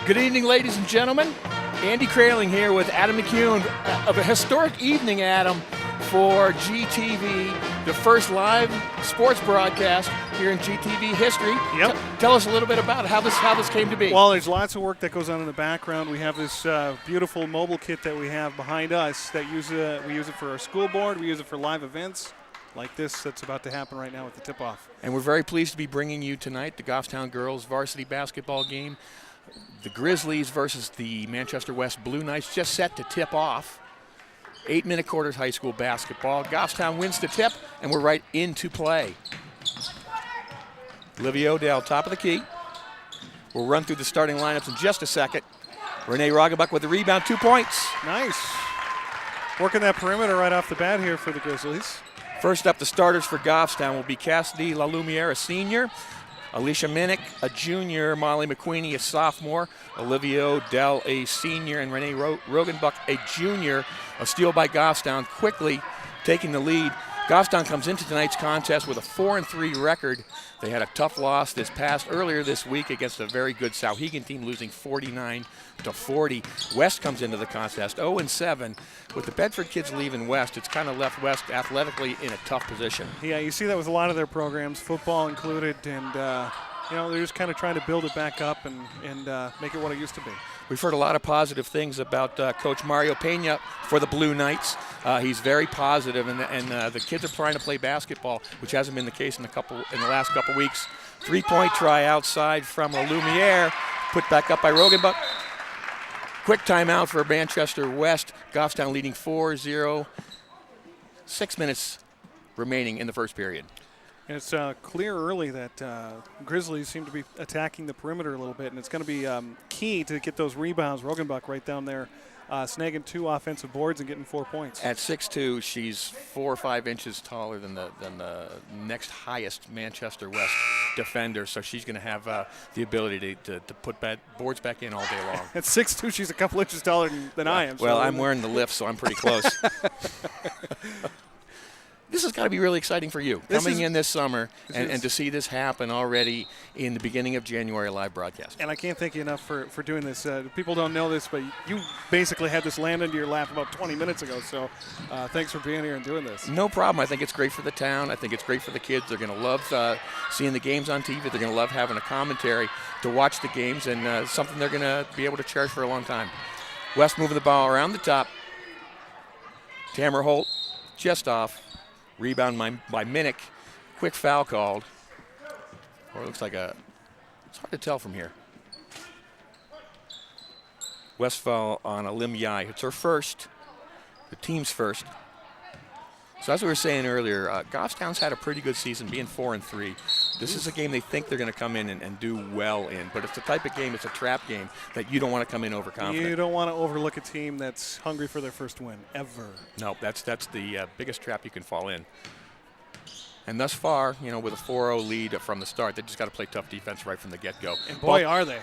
Good evening, ladies and gentlemen. Andy Kraling here with Adam McCune of a historic evening, Adam, for GTV, the first live sports broadcast here in GTV history. Yep. Tell us a little bit about it, how this came to be. Well, there's lots of work that goes on in the background. We have this beautiful mobile kit that we have behind us that we use it for our school board. We use it for live events like this that's about to happen right now with the tip-off. And we're very pleased to be bringing you tonight the Goffstown girls varsity basketball game. The Grizzlies versus the Manchester West Blue Knights just set to tip off. 8-minute quarters high school basketball. Goffstown wins the tip, and we're right into play. Olivia Odell, top of the key. We'll run through the starting lineups in just a second. Renee Roggenbuck with the rebound, 2 points. Nice. Working that perimeter right off the bat here for the Grizzlies. First up, the starters for Goffstown will be Cassidy LaLumiere, a senior. Alicia Minnick, a junior. Molly McQueenie, a sophomore. Olivia Odell, a senior. And Renee Roggenbuck, a junior. A steal by Goffstown, quickly taking the lead. Goffstown comes into tonight's contest with a 4-3 record. They had a tough loss earlier this week against a very good Souhegan team, losing 49-40. West comes into the contest 0-7. With the Bedford kids leaving West, it's kind of left West athletically in a tough position. Yeah, you see that with a lot of their programs, football included, and they're just kind of trying to build it back up and make it what it used to be. We've heard a lot of positive things about Coach Mario Pena for the Blue Knights. He's very positive, and the kids are trying to play basketball, which hasn't been the case in the last couple weeks. 3-point try outside from Lumiere, put back up by Roggenbuck. Quick timeout for Manchester West. Goffstown leading 4-0. 6 minutes remaining in the first period. And it's clear early that Grizzlies seem to be attacking the perimeter a little bit, and it's going to be key to get those rebounds. Roggenbuck right down there, snagging 2 offensive boards and getting 4 points. At 6'2", she's 4 or 5 inches taller than the next highest Manchester West defender, so she's going to have the ability to put boards back in all day long. At 6'2", she's a couple inches taller than I am. Well, so I'm wearing the lift, so I'm pretty close. This has got to be really exciting for you, coming in this summer and to see this happen already in the beginning of January live broadcast. And I can't thank you enough for doing this. People don't know this, but you basically had this land into your lap about 20 minutes ago, so thanks for being here and doing this. No problem. I think it's great for the town. I think it's great for the kids. They're going to love seeing the games on TV. They're going to love having a commentary to watch the games, and something they're going to be able to cherish for a long time. West moving the ball around the top. Tamara Holt just off. Rebound by Minnick. Quick foul called. Or it looks like it's hard to tell from here. West foul on Alim Yai. It's her first, the team's first. So as we were saying earlier, Goffstown's had a pretty good season, being 4-3. This is a game they think they're going to come in and do well in, but it's the type of game, it's a trap game that you don't want to come in overconfident. You don't want to overlook a team that's hungry for their first win, ever. No, that's the biggest trap you can fall in. And thus far, with a 4-0 lead from the start, they just got to play tough defense right from the get-go. And boy, are they.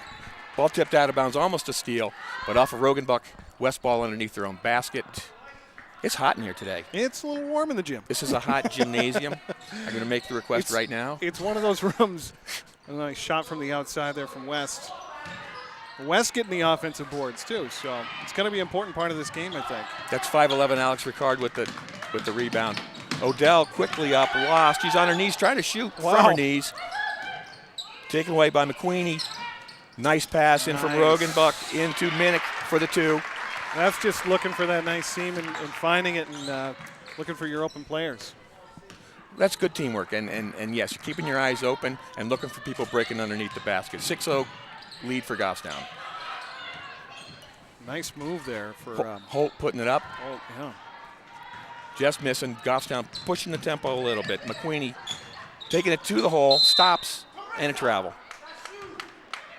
Ball tipped out of bounds, almost a steal, but off of Roggenbuck, West ball underneath their own basket. It's hot in here today. It's a little warm in the gym. This is a hot gymnasium. I'm going to make the request right now. It's one of those rooms. A nice shot from the outside there from West. West getting the offensive boards too, so it's going to be an important part of this game, I think. That's 5'11" Alex Ricard with the rebound. Odell quickly up, lost. She's on her knees trying to shoot from her knees. Taken away by McQueenie. Nice pass in from Roggenbuck into Minnick for the 2. That's just looking for that nice seam and finding it and looking for your open players. That's good teamwork, and yes, you're keeping your eyes open and looking for people breaking underneath the basket. 6-0 lead for Goffstown. Nice move there for Holt putting it up. Holt, yeah. Just missing. Goffstown pushing the tempo a little bit. McQueenie taking it to the hole, stops, and a travel.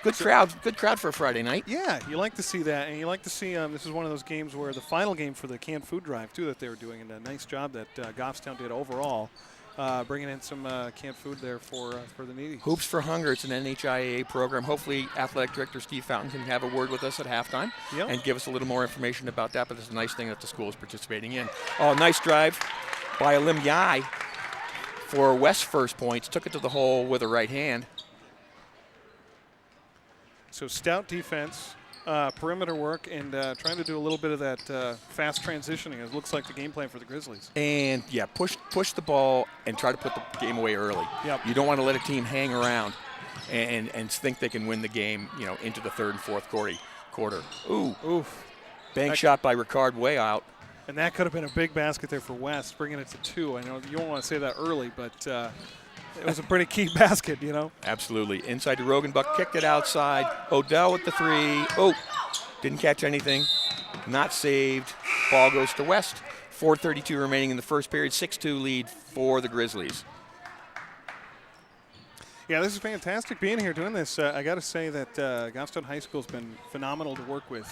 Good crowd for a Friday night. Yeah, you like to see that, and you like to see this is one of those games where the final game for the canned food drive too that they were doing, and a nice job that Goffstown did overall, bringing in some canned food there for the needy. Hoops for Hunger. It's an NHIAA program. Hopefully, Athletic Director Steve Fountain can have a word with us at halftime and give us a little more information about that. But it's a nice thing that the school is participating in. Oh, nice drive by Alim Yai for West's first points. Took it to the hole with her right hand. So stout defense, perimeter work, and trying to do a little bit of that fast transitioning. It looks like the game plan for the Grizzlies. And, yeah, push the ball and try to put the game away early. Yep. You don't want to let a team hang around and think they can win the game, into the third and fourth quarter. Ooh. Oof. Bank shot by Ricard way out. And that could have been a big basket there for West, bringing it to 2. I know you don't want to say that early, but it was a pretty key basket, Absolutely. Inside to Rogenbuck, kicked it outside. Odell with the 3. Oh, didn't catch anything. Not saved. Ball goes to West. 4:32 remaining in the first period. 6-2 lead for the Grizzlies. Yeah, this is fantastic being here doing this. I got to say that Goffstown High School has been phenomenal to work with.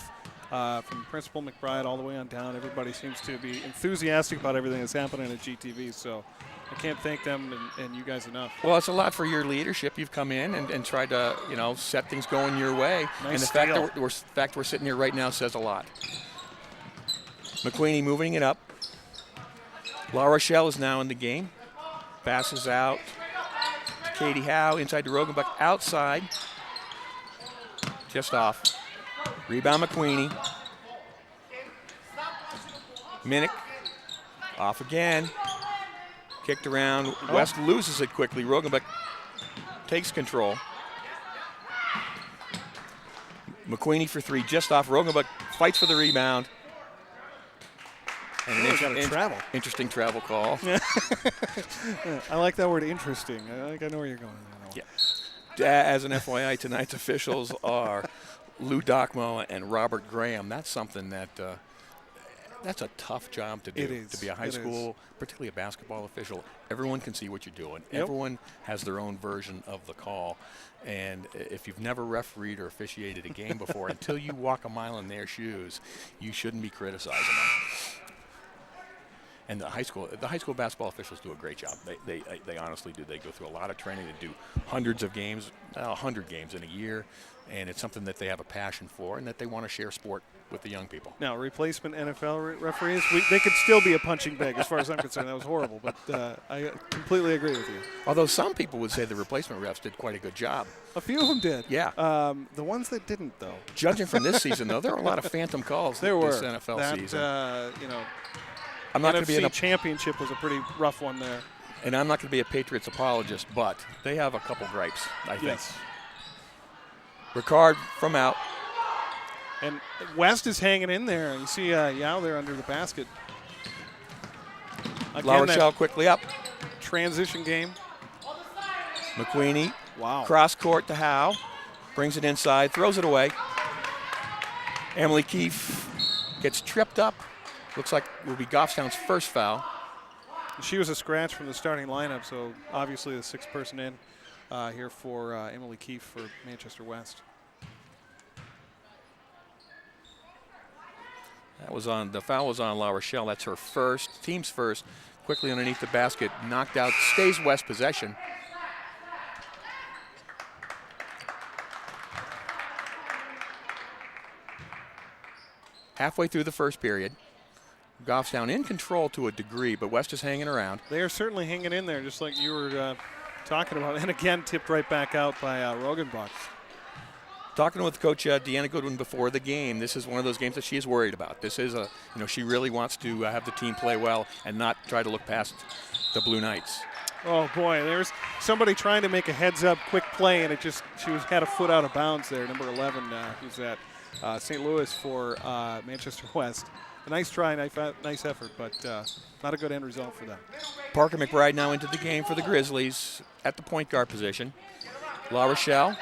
From Principal McBride all the way on down, everybody seems to be enthusiastic about everything that's happening at GTV. So I can't thank them and you guys enough. Well, it's a lot for your leadership. You've come in and tried to, set things going your way. Nice and the steal. fact we're sitting here right now says a lot. McQueenie moving it up. La Rochelle is now in the game. Passes out to Katie Howe, inside to Rogenbuck, outside. Just off. Rebound McQueenie. Minnick off again. Kicked around. West loses it quickly. Rogenbuck takes control. McQueenie for 3, just off. Rogenbuck fights for the rebound. And an interesting travel call. I like that word, interesting. I know where you're going. Yeah. As an FYI, tonight's officials are Lou Dockmo and Robert Graham. That's something that's a tough job to do. It is. To be a high school, particularly a basketball official. Everyone can see what you're doing. Yep. Everyone has their own version of the call. And if you've never refereed or officiated a game before, until you walk a mile in their shoes, you shouldn't be criticizing them. And the high school basketball officials do a great job. They honestly do. They go through a lot of training. They do hundreds of games, 100 games in a year, and it's something that they have a passion for and that they want to share sport with the young people. Now, replacement NFL referees, they could still be a punching bag as far as I'm concerned. That was horrible, but I completely agree with you. Although some people would say the replacement refs did quite a good job. A few of them did. Yeah. The ones that didn't, though. Judging from this season, though, there were a lot of phantom calls this NFL season. I'm not going to be NFC championship was a pretty rough one there. And I'm not going to be a Patriots apologist, but they have a couple gripes, I think. Yes. Ricard from out. And West is hanging in there. You see Yao there under the basket. Again, La Rochelle quickly up. Transition game. McQueenie. Wow. Cross court to Howe. Brings it inside, throws it away. Emily Keefe gets tripped up. Looks like it will be Goffstown's first foul. She was a scratch from the starting lineup, so obviously the sixth person in here for Emily Keefe for Manchester West. The foul was on La Rochelle. That's her first, team's first. Quickly underneath the basket, knocked out, stays West possession. Halfway through the first period. Goffstown in control to a degree, but West is hanging around. They are certainly hanging in there, just like you were talking about. And again, tipped right back out by Rogenbuck. Talking with Coach Deanna Goodwin before the game, this is one of those games that she is worried about. This is she really wants to have the team play well and not try to look past the Blue Knights. Oh boy, there's somebody trying to make a heads-up quick play, and had a foot out of bounds there. Number 11, who's at St. Louis for Manchester West. A nice try, nice effort, but not a good end result for them. Parker McBride now into the game for the Grizzlies at the point guard position. La Rochelle.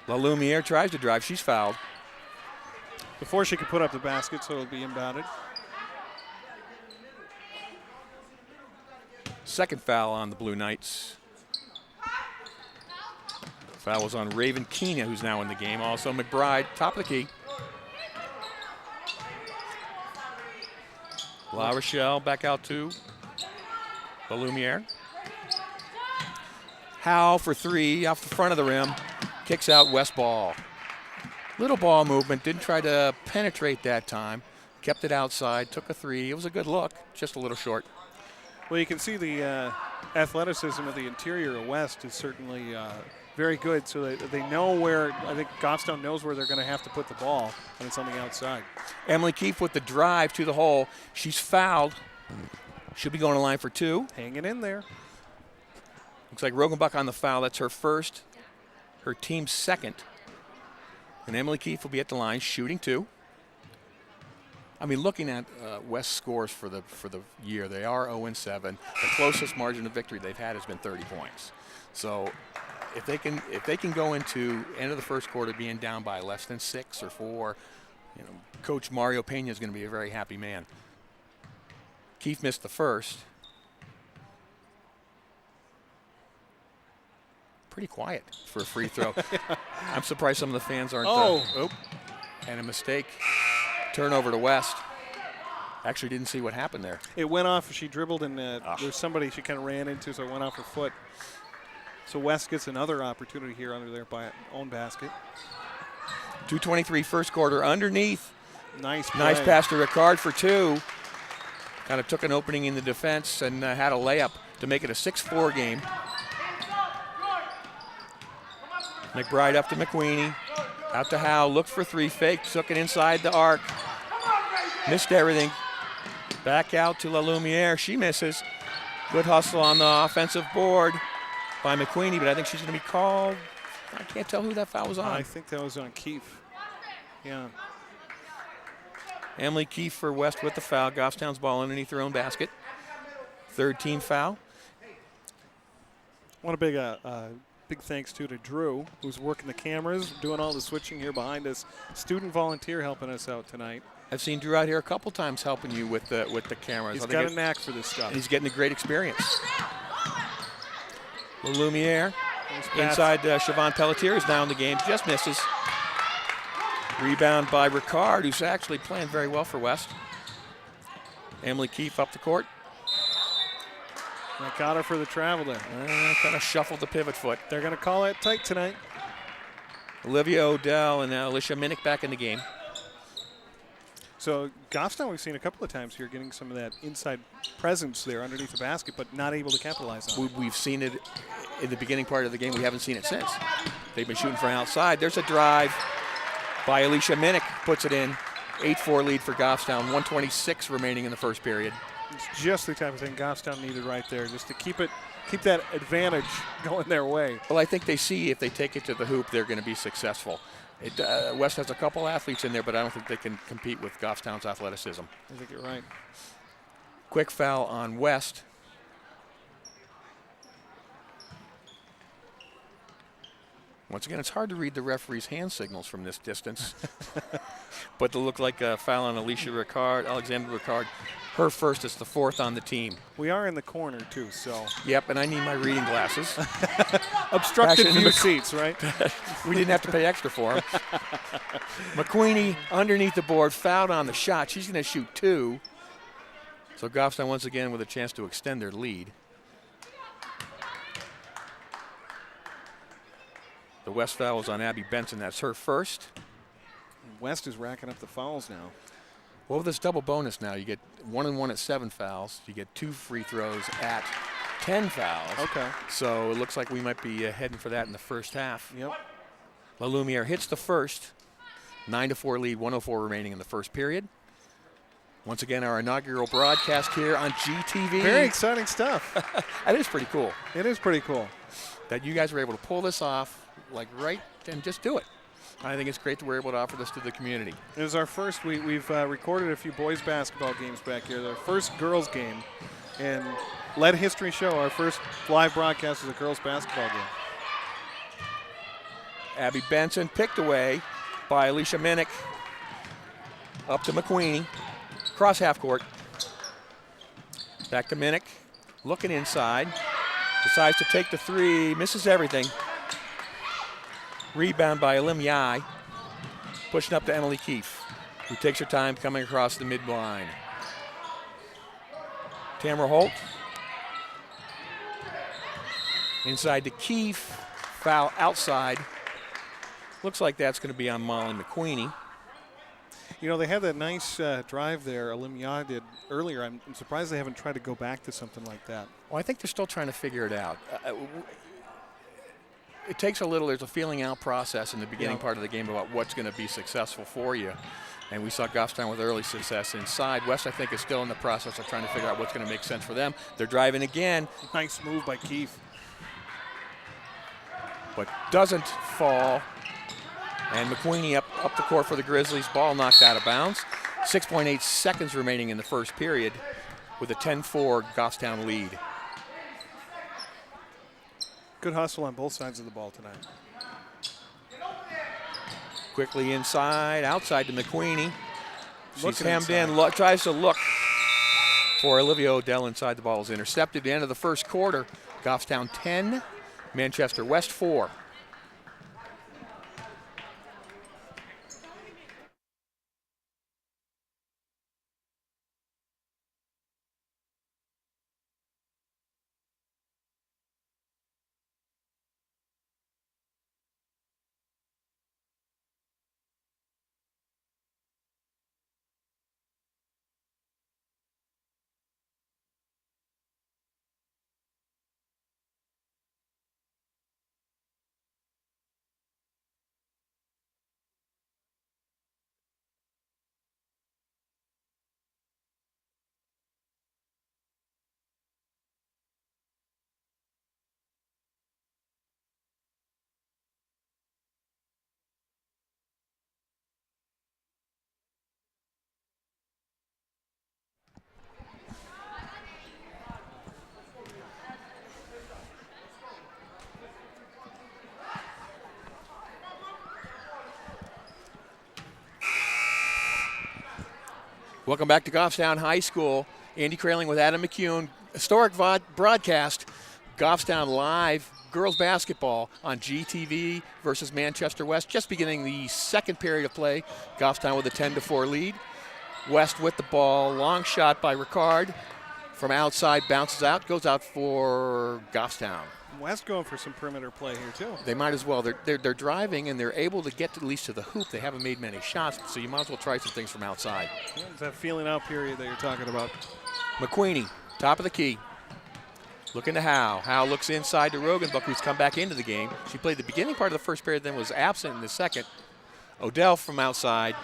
La Lumiere tries to drive. She's fouled. Before she could put up the basket, so it'll be inbounded. Second foul on the Blue Knights. Foul was on Raven Keena, who's now in the game. Also McBride, top of the key. La Rochelle back out to La Lumiere. Howe for 3 off the front of the rim. Kicks out West ball. Little ball movement. Didn't try to penetrate that time. Kept it outside. Took a 3. It was a good look. Just a little short. Well, you can see the athleticism of the interior of West is certainly very good. So they know where, I think Goffstown knows where they're going to have to put the ball, and it's on the outside. Emily Keefe with the drive to the hole. She's fouled. She'll be going to line for 2. Hanging in there. Looks like Rogenbach on the foul. That's her first, her team's second. And Emily Keefe will be at the line shooting 2. I mean, looking at West's scores for the year, they are 0-7. The closest margin of victory they've had has been 30 points. So if they can go into end of the first quarter being down by less than 6 or 4, Coach Mario Pena is going to be a very happy man. Keefe missed the first. Pretty quiet for a free throw. I'm surprised some of the fans aren't. And a mistake. Turnover to West. Actually didn't see what happened there. It went off. She dribbled, and there's somebody she kind of ran into, so it went off her foot. So West gets another opportunity here under their own basket. 2:23 first quarter underneath. Nice pass to Ricard for 2. Kind of took an opening in the defense and had a layup to make it a 6-4 game. McBride up to McQueenie. Out to Howe. Looked for 3. Fake. Took it inside the arc. Missed everything. Back out to La Lumiere. She misses. Good hustle on the offensive board by McQueenie, but I think she's going to be called. I can't tell who that foul was on. I think that was on Keefe. Yeah. Emily Keefe for West with the foul. Goffstown's ball underneath her own basket. Third team foul. I want a big thanks to Drew, who's working the cameras, doing all the switching here behind us. Student volunteer helping us out tonight. I've seen Drew out here a couple times helping you with the cameras. He's got a knack for this stuff. And he's getting a great experience. Lumiere inside Siobhan Pelletier is now in the game. Just misses. Rebound by Ricard, who's actually playing very well for West. Emily Keefe up the court. That got her for the travel there. Kind of shuffled the pivot foot. They're going to call it tight tonight. Olivia Odell and now Alicia Minnick back in the game. So Goffstown we've seen a couple of times here getting some of that inside presence there underneath the basket, but not able to capitalize on it. We've seen it in the beginning part of the game. We haven't seen it since. They've been shooting from outside. There's a drive by Alicia Minnick. Puts it in. 8-4 lead for Goffstown. 1:26 remaining in the first period. It's just the type of thing Goffstown needed right there, just to keep that advantage going their way. Well, I think they see if they take it to the hoop, they're going to be successful. West has a couple athletes in there, but I don't think they can compete with Goffstown's athleticism. I think you're right. Quick foul on West. Once again, it's hard to read the referee's hand signals from this distance. But they look like a foul on Alexandra Ricard. Her first, it's the 4th on the team. We are in the corner, too, so. Yep, and I need my reading glasses. Obstructed view seats, right? We didn't have to pay extra for them. McQueenie underneath the board, fouled on the shot. She's going to shoot 2. So Goffstown once again with a chance to extend their lead. The West foul is on Abby Benson. That's her first. West is racking up the fouls now. Well, with this double bonus now, you get 1 and 1 at 7 fouls. You get 2 free throws at 10 fouls. Okay. So it looks like we might be heading for that in the first half. Yep. La Lumiere hits the first. 9-4 lead, 1:04 remaining in the first period. Once again, our inaugural broadcast here on GTV. Very exciting stuff. That is pretty cool. It is pretty cool. That you guys were able to pull this off, and just do it. I think it's great that we're able to offer this to the community. It was our first. We've recorded a few boys basketball games back here. Our first girls game, and let history show our first live broadcast is a girls basketball game. Abby Benson picked away by Alicia Minnick. Up to McQueenie. Cross half court. Back to Minnick. Looking inside. Decides to take the 3. Misses everything. Rebound by Elim Yai. Pushing up to Emily Keefe, who takes her time coming across the mid-line. Tamara Holt. Inside to Keefe. Foul outside. Looks like that's going to be on Molly McQueenie. You know, they had that nice drive there, Elim Yai did earlier. I'm surprised they haven't tried to go back to something like that. Well, I think they're still trying to figure it out. it takes a little. There's a feeling out process in the beginning Yeah. part of the game about what's going to be successful for you. And we saw Goffstown with early success inside. West, I think, is still in the process of trying to figure out what's going to make sense for them. They're driving again, Nice move by Keefe. but doesn't fall. And McQueenie up the court for the Grizzlies. Ball knocked out of bounds. 6.8 seconds remaining in the first period with a 10-4 Goffstown lead. Good hustle on both sides of the ball tonight. Quickly inside, outside to McQueenie. She's Looking hemmed inside. in, tries to look for Olivia Odell inside. The ball is intercepted at the end of the first quarter. Goffstown 10, Manchester West 4. Welcome back to Goffstown High School. Andy Kraling with Adam McCune. Historic broadcast. Goffstown Live girls basketball on GTV versus Manchester West. Just beginning the second period of play. Goffstown with a 10-4 lead. West with the ball. Long shot by Ricard. From outside, bounces out. Goes out for Goffstown. West going for some perimeter play here, too. They might as well. They're driving, and they're able to get at least to the hoop. They haven't made many shots, so you might as well try some things from outside. Yeah, it's that feeling out period that you're talking about. McQueenie, top of the key. Looking to Howe. Howe looks inside to Rogenbuck, who's come back into the game. She played the beginning part of the first period, then was absent in the second. Odell from outside.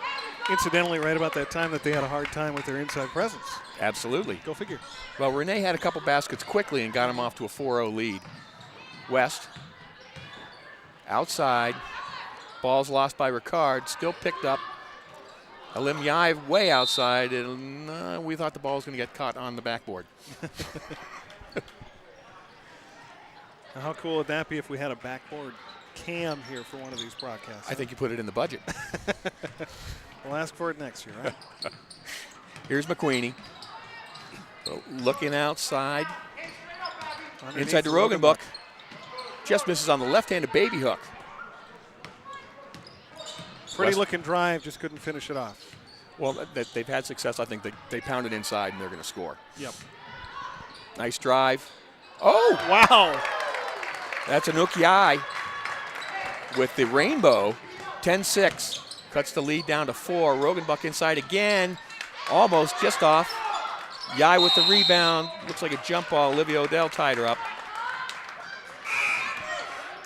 Incidentally, right about that time that they had a hard time with their inside presence. Absolutely. Go figure. Well, Renee had a couple baskets quickly and got him off to a 4-0 lead. West, outside, ball's lost by Ricard, still picked up. Alim Yai way outside, and we thought the ball was going to get caught on the backboard. Now, how cool would that be if we had a backboard cam here for one of these broadcasts? I think you put it in the budget. We'll ask for it next year, right? Here's McQueenie, looking outside, Underneath inside to Rogenbuck. Just misses on the left-handed baby hook. Pretty West. looking drive, just couldn't finish it off. Well, they've had success. I think they pounded inside, and they're going to score. Yep. Nice drive. Oh! Wow. That's Anouk Yai with the rainbow. 10-6. Cuts the lead down to 4. Rogenbuck inside again. Almost just off. Yai with the rebound. Looks like a jump ball. Olivia Odell tied her up.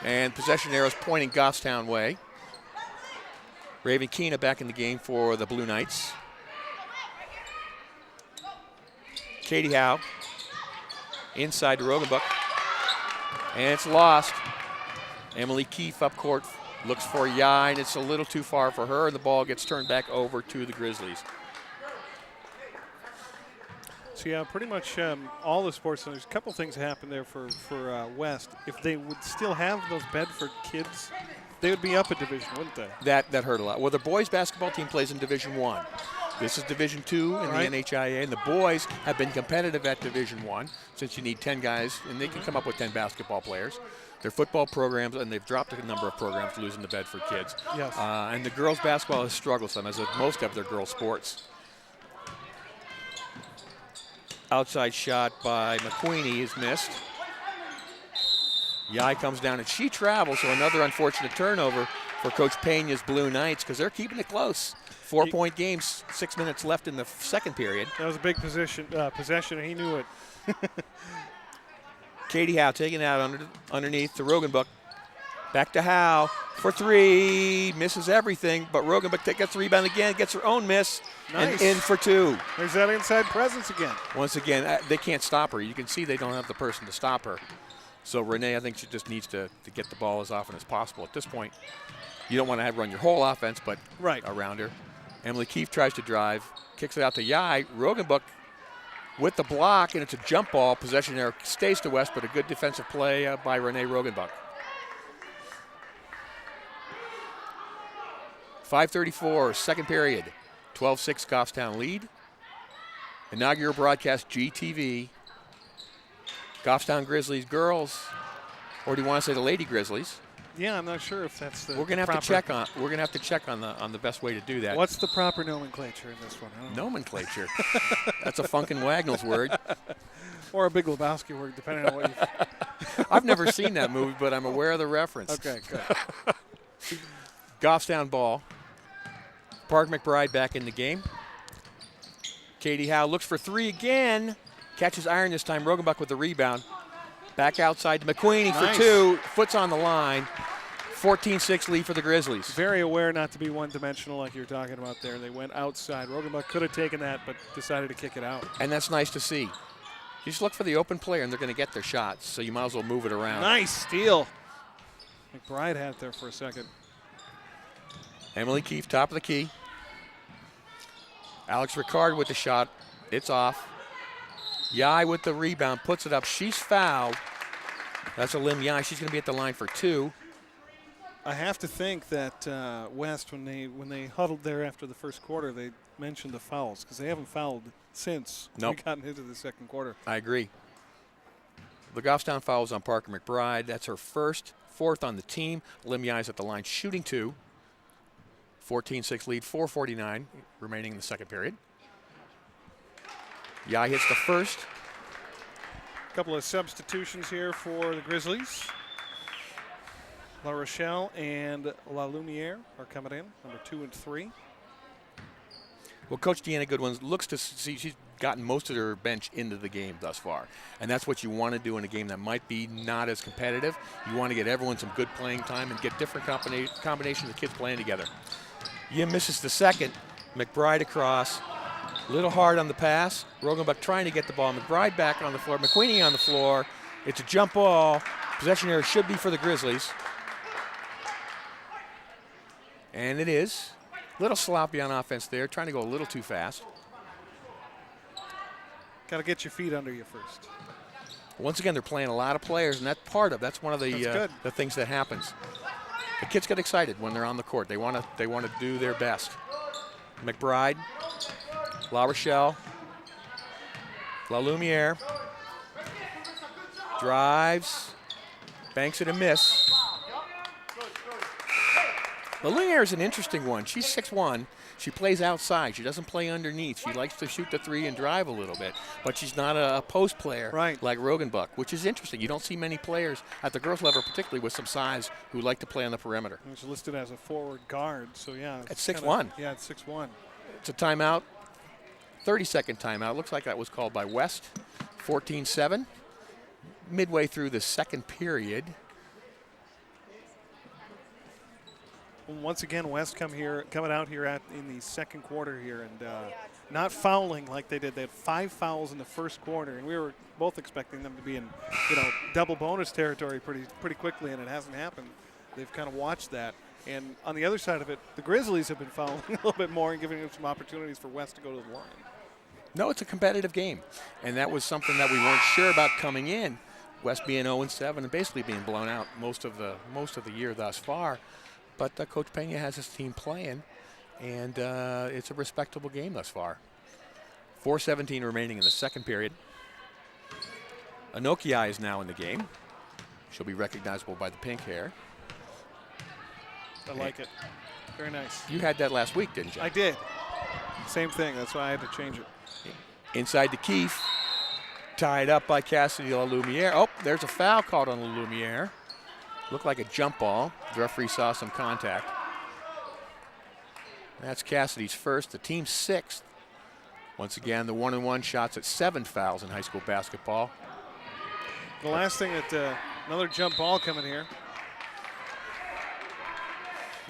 And possession arrows pointing Goffstown way. Raven Keena back in the game for the Blue Knights. Katie Howe inside to Rogenbuck. And it's lost. Emily Keefe up court looks for Yai, and it's a little too far for her, and the ball gets turned back over to the Grizzlies. So, yeah, pretty much all the sports, there's a couple things that happened there for West. If they would still have those Bedford kids, they would be up a division, wouldn't they? That hurt a lot. Well, the boys basketball team plays in Division I. This is Division II in Right. the NHIA, and the boys have been competitive at Division I since you need 10 guys, and they can come up with 10 basketball players. Their football programs, and they've dropped a number of programs losing the Bedford kids. Yes. And the girls basketball has struggled some, as with most of their girls sports. Outside shot by McQueenie is missed. Yai comes down, and she travels, so another unfortunate turnover for Coach Pena's Blue Knights, because they're keeping it close. 4-point game, 6 minutes left in the second period. That was a big possession, and he knew it. Katie Howe taking it out underneath to Rogenbuck. Back to Howe for three. Misses everything, but Rogenbuck gets the rebound again, gets her own miss, Nice. and in for two. There's that inside presence again. Once again, they can't stop her. You can see they don't have the person to stop her. So Renee, I think she just needs to get the ball as often as possible. At this point, you don't want to have run your whole offense, but Right. around her. Emily Keefe tries to drive, kicks it out to Yai. Rogenbuck with the block, and it's a jump ball. Possession there stays to West, but a good defensive play by Renee Rogenbuck. 5:34, second period. 12-6 Goffstown lead. Inaugural broadcast GTV. Goffstown Grizzlies girls, or do you want to say the Lady Grizzlies? Yeah, I'm not sure if that's the We're gonna have proper, to check on. We're gonna have to check on the best way to do that. What's the proper nomenclature in this one? I don't know. Nomenclature? That's a Funkin' Wagnalls word. Or a Big Lebowski word, depending on what you. I've never seen that movie, but I'm aware of the reference. Okay, good. Goffstown ball. Park McBride back in the game. Katie Howe looks for three again. Catches iron this time. Rogenbuck with the rebound. Back outside to McQueenie Nice. for two. Foot's on the line. 14-6 lead for the Grizzlies. Very aware not to be one-dimensional like you were talking about there. They went outside. Rogenbuck could have taken that, but decided to kick it out. And that's nice to see. You just look for the open player, and they're going to get their shots, so you might as well move it around. Nice steal. McBride had it there for a second. Emily Keefe, top of the key. Alex Ricard with the shot. It's off. Yai with the rebound, puts it up. She's fouled. That's a Lim Yai. She's going to be at the line for two. I have to think that West, when they huddled there after the first quarter, they mentioned the fouls because they haven't fouled since Nope. we got into the second quarter. I agree. The Goffstown foul was on Parker McBride. That's her first, fourth on the team. Lim Yai's at the line shooting two. 14-6 lead, 4:49 remaining in the second period. Yai hits the first. A couple of substitutions here for the Grizzlies. La Rochelle and La Lumiere are coming in, number 2 and 3. Well, Coach Deanna Goodwin looks to see she's gotten most of her bench into the game thus far. And that's what you want to do in a game that might be not as competitive. You want to get everyone some good playing time and get different combinations of kids playing together. Yim misses the second. McBride across. A little hard on the pass. Rogenbuck trying to get the ball. McBride back on the floor. McQueenie on the floor. It's a jump ball. Possession error should be for the Grizzlies. And it is. A little sloppy on offense there. Trying to go a little too fast. Got to get your feet under you first. Once again, they're playing a lot of players, and that's one of the things that happens. The kids get excited when they're on the court. They want to do their best. McBride, La Rochelle, La Lumiere, drives, banks it a miss. La Lumiere is an interesting one. She's 6'1". She plays outside. She doesn't play underneath. She likes to shoot the three and drive a little bit, but she's not a post player like Rogenbuck, which is interesting. You don't see many players at the girls' level, particularly with some size, who like to play on the perimeter. She's listed as a forward guard, so yeah. It's 6'1". Yeah, it's 6'1". It's a timeout, 30-second timeout. Looks like that was called by West. 14-7, midway through the second period. Once again, West coming out here in the second quarter here and not fouling like they did. They had 5 fouls in the first quarter, and we were both expecting them to be in, double bonus territory pretty quickly, and it hasn't happened. They've kind of watched that. And on the other side of it, the Grizzlies have been fouling a little bit more and giving them some opportunities for West to go to the line. No, it's a competitive game, and that was something that we weren't sure about coming in. West being 0-7 and basically being blown out most of the year thus far. But Coach Pena has his team playing, and it's a respectable game thus far. 4:17 remaining in the second period. Anokiai is now in the game. She'll be recognizable by the pink hair. I like it. Very nice. You had that last week, didn't you? I did. Same thing. That's why I had to change it. Inside to Keefe. Tied up by Cassidy La Lumiere. Oh, there's a foul called on La Lumiere. Looked like a jump ball. The referee saw some contact. That's Cassidy's first, the team's 6th. Once again, the 1-and-1 shots at 7 fouls in high school basketball. The last thing that another jump ball coming here.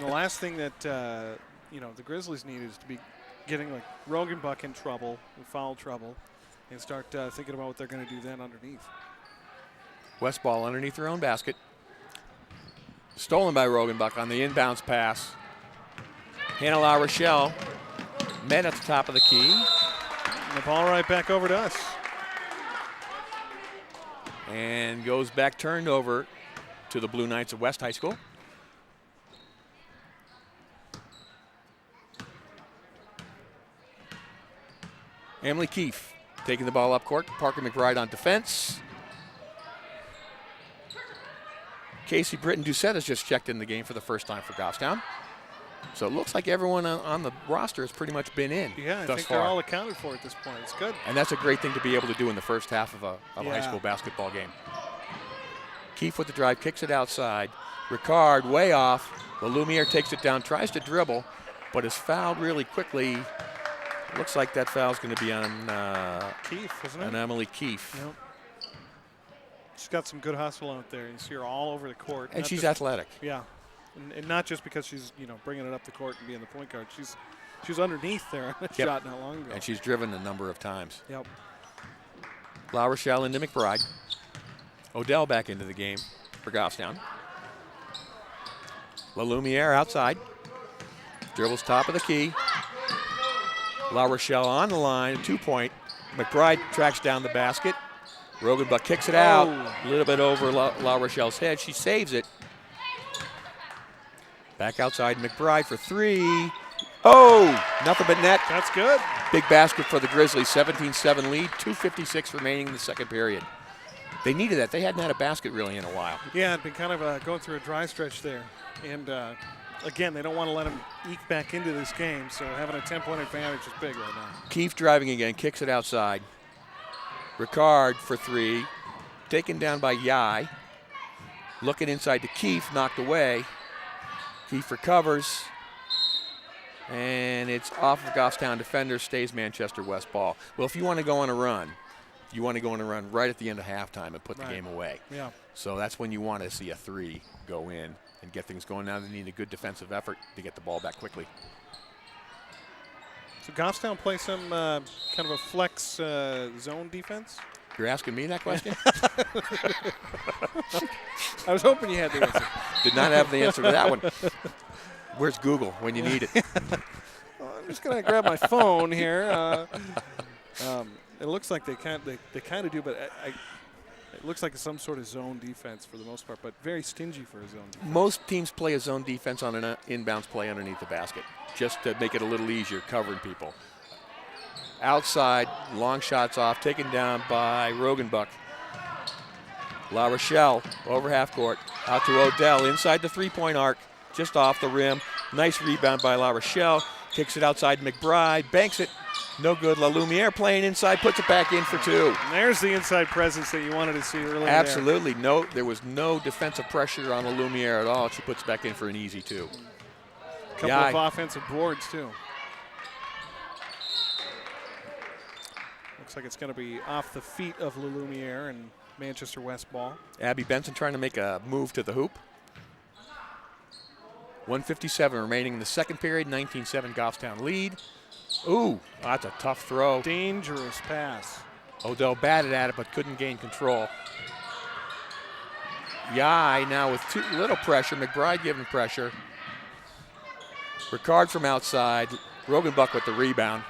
And the last thing that the Grizzlies need is to be getting like Rogenbuck in trouble, in foul trouble, and start thinking about what they're going to do then underneath. West ball underneath their own basket. Stolen by Rogenbuck on the inbounds pass. Hannah La Rochelle met at the top of the key. And the ball right back over to us. And goes back turned over to the Blue Knights of West High School. Emily Keefe taking the ball up court. Parker McBride on defense. Casey Britton-Doucette has just checked in the game for the first time for Goffstown. So it looks like everyone on the roster has pretty much been in I thus think far. they're all accounted for at this point. It's good. And that's a great thing to be able to do in the first half of a high school basketball game. Keefe with the drive, kicks it outside. Ricard way off. The Lumiere takes it down, tries to dribble, but is fouled really quickly. Looks like that foul's going to be on Keefe, isn't it? on Emily Keefe. Yep. She's got some good hustle out there. You see her all over the court. And she's athletic. Yeah. And not just because she's, bringing it up the court and being the point guard. She's underneath there on a shot not long ago. And she's driven a number of times. Yep. La Rochelle into McBride. Odell back into the game for Goffstown. La Lumiere outside. Dribbles top of the key. La Rochelle on the line, 2-point. McBride tracks down the basket. Rogenbuck kicks it out, a little bit over La Rochelle's head. She saves it. Back outside McBride for three. Oh, nothing but net. That's good. Big basket for the Grizzlies, 17-7 lead, 2:56 remaining in the second period. They needed that. They hadn't had a basket really in a while. Yeah, it'd been kind of going through a dry stretch there. And, again, they don't want to let them eke back into this game, so having a 10-point advantage is big right now. Keefe driving again, kicks it outside. Ricard for three, taken down by Yai. Looking inside to Keefe, knocked away. Keefe recovers, and it's off of Goffstown defender, stays Manchester West ball. Well, if you want to go on a run, you want to go on a run right at the end of halftime and put the game away. Yeah. So that's when you want to see a three go in and get things going. Now they need a good defensive effort to get the ball back quickly. So Goffstown play some kind of a flex zone defense? You're asking me that question? I was hoping you had the answer. Did not have the answer to that one. Where's Google when you need it? Well, I'm just going to grab my phone here. It looks like they kind of do, but it looks like some sort of zone defense for the most part, but very stingy for a zone defense. Most teams play a zone defense on an inbounds play underneath the basket, just to make it a little easier covering people. Outside, long shots off, taken down by Rogenbuck. La Rochelle over half court, out to Odell, inside the three-point arc, just off the rim. Nice rebound by La Rochelle, kicks it outside McBride, banks it, no good. La Lumiere playing inside, puts it back in for two. And there's the inside presence that you wanted to see earlier. Absolutely, there was no defensive pressure on La Lumiere at all. She puts back in for an easy two. Couple of offensive boards too. Looks like it's going to be off the feet of La Lumiere and Manchester West ball. Abby Benson trying to make a move to the hoop. 1:57 remaining in the second period, 19-7 Goffstown lead. Ooh, that's a tough throw. Dangerous pass. Odell batted at it but couldn't gain control. Yai now with too little pressure. McBride giving pressure. Ricard from outside. Rogenbuck with the rebound.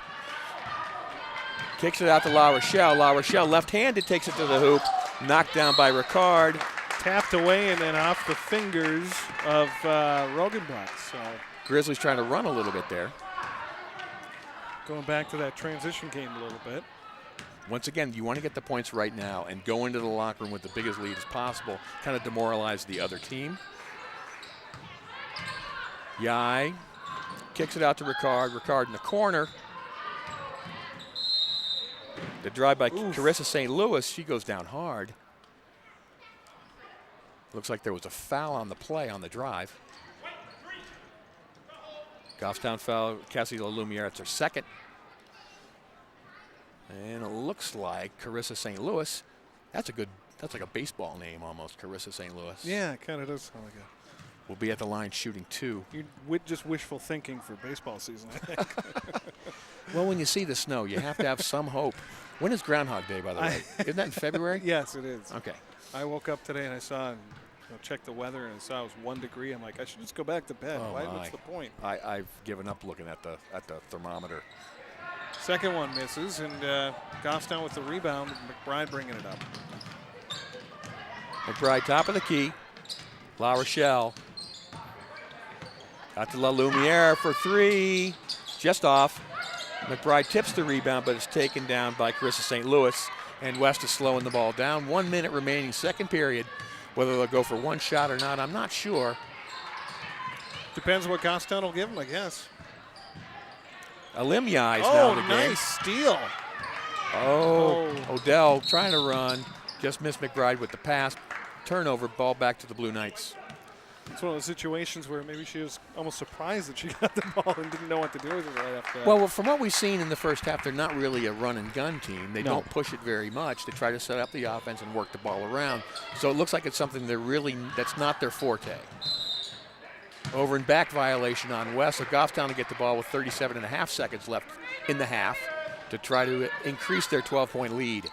Kicks it out to La Rochelle. La Rochelle left-handed takes it to the hoop. Knocked down by Ricard. Tapped away and then off the fingers of Rogenbuck. So Grizzlies trying to run a little bit there. Going back to that transition game a little bit. Once again, you want to get the points right now and go into the locker room with the biggest lead as possible, kind of demoralize the other team. Yai kicks it out to Ricard. Ricard in the corner. The drive by Carissa St. Louis. She goes down hard. Looks like there was a foul on the play on the drive. Goffstown foul, Cassie La Lumiere, it's her second. And it looks like Carissa St. Louis. That's like a baseball name almost, Carissa St. Louis. Yeah, it kind of does sound like will be at the line shooting 2. You're just wishful thinking for baseball season, I think. Well, when you see the snow, you have to have some hope. When is Groundhog Day, by the way? Isn't that in February? Yes, it is. Okay. I woke up today and I saw, checked the weather and I saw it was 1 degree. I'm like, I should just go back to bed. Oh, What's the point? I've given up looking at the thermometer. Second one misses, and Goffstown with the rebound. McBride bringing it up. McBride, top of the key. La Rochelle. Out to La Lumiere for 3. Just off. McBride tips the rebound, but it's taken down by Carissa St. Louis. And West is slowing the ball down. 1 minute remaining, second period. Whether they'll go for one shot or not, I'm not sure. Depends what Goffstown will give them, I guess. Alimya is now in the game. Nice steal. Oh, Odell trying to run. Just missed McBride with the pass. Turnover, ball back to the Blue Knights. It's one of those situations where maybe she was almost surprised that she got the ball and didn't know what to do with it right after that. Well, from what we've seen in the first half, they're not really a run and gun team. They don't push it very much. They try to set up the offense and work the ball around. So it looks like it's something that's not their forte. Over and back violation on West. So Goffstown to get the ball with 37.5 seconds left in the half to try to increase their 12-point lead.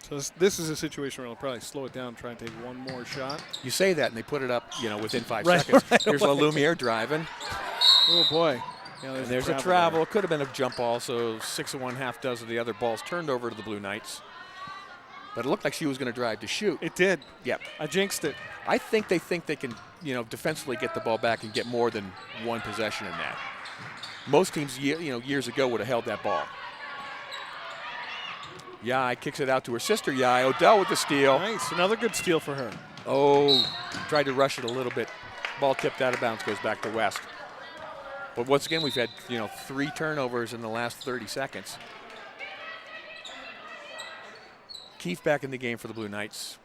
So this is a situation where they'll probably slow it down and try and take one more shot. You say that, and they put it up, within 5 seconds. Here's La Lumiere driving. Oh, boy. Yeah, there's a travel. It could have been a jump ball, so 6 of one, half dozen of the other balls turned over to the Blue Knights. But it looked like she was going to drive to shoot. It did. Yep. I jinxed it. I think they can, defensively get the ball back and get more than one possession in that. Most teams, years ago would have held that ball. Yai kicks it out to her sister, Yai. Odell with the steal. Nice. Another good steal for her. Oh, tried to rush it a little bit. Ball tipped out of bounds, goes back to West. But once again, we've had, 3 turnovers in the last 30 seconds. Keefe back in the game for the Blue Knights.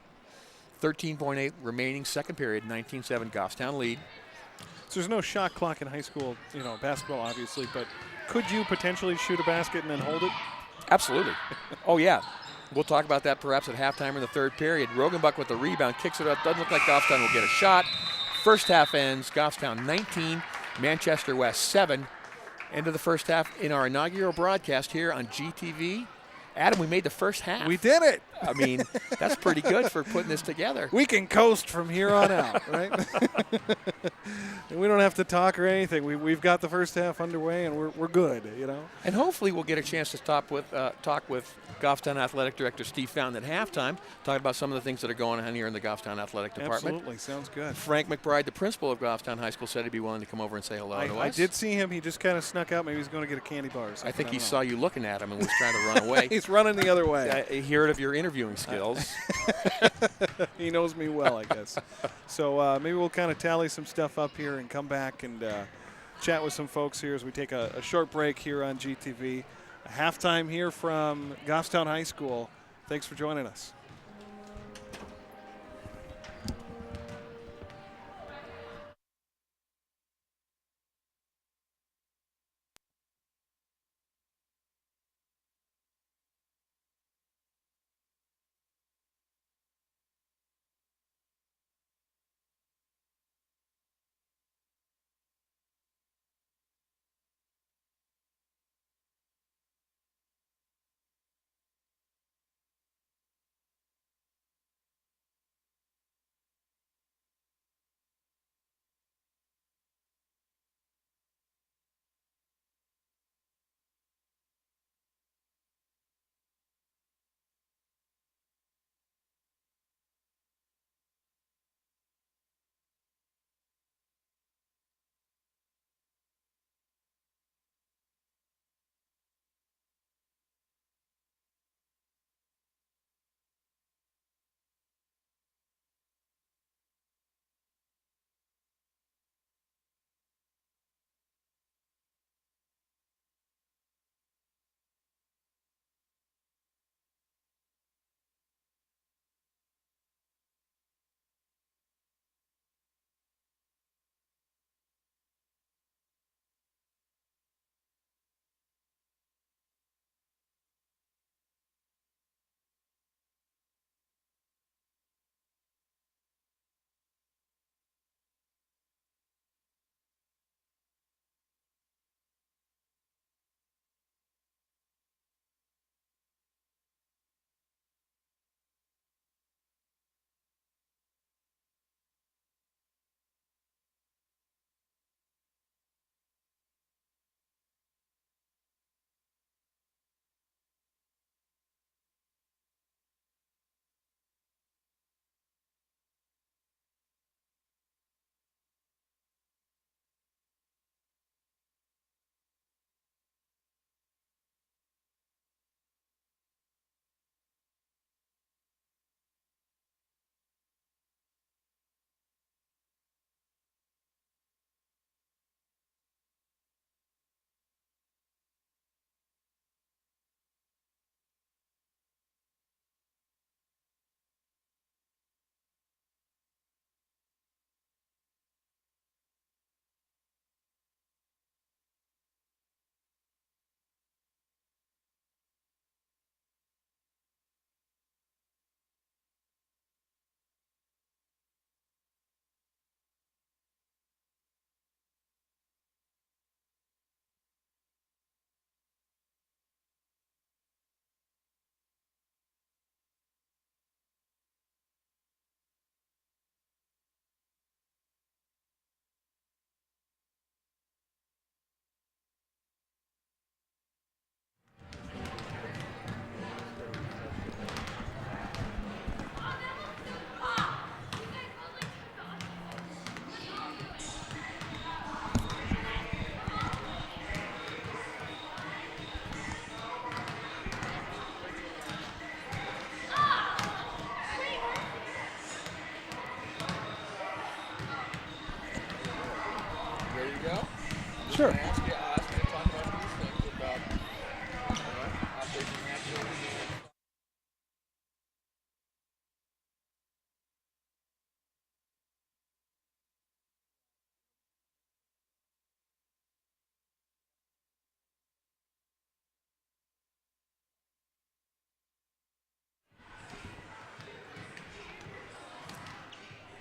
13.8 remaining, second period, 19-7 Goffstown lead. So there's no shot clock in high school, basketball obviously, but could you potentially shoot a basket and then hold it? Absolutely. Oh, yeah. We'll talk about that perhaps at halftime in the third period. Rogenbuck with the rebound, kicks it up. Doesn't look like Goffstown will get a shot. First half ends, Goffstown 19, Manchester West 7. End of the first half in our inaugural broadcast here on GTV. Adam, we made the first half. We did it. I mean, that's pretty good for putting this together. We can coast from here on out, right? And we don't have to talk or anything. We've got the first half underway, and we're good, And hopefully we'll get a chance to talk with Goffstown Athletic Director Steve Fountain at halftime, talk about some of the things that are going on here in the Goffstown Athletic Department. Absolutely. Sounds good. Frank McBride, the principal of Goffstown High School, said he'd be willing to come over and say hello to us. I did see him. He just kind of snuck out. Maybe he's going to get a candy bar or something. I think he saw you looking at him and was trying to run away. He's running the other way. I hear it of your interviewing skills. He knows me well, I guess. So maybe we'll kind of tally some stuff up here and come back and chat with some folks here as we take a short break here on GTV. A halftime here from Goffstown High School. Thanks for joining us.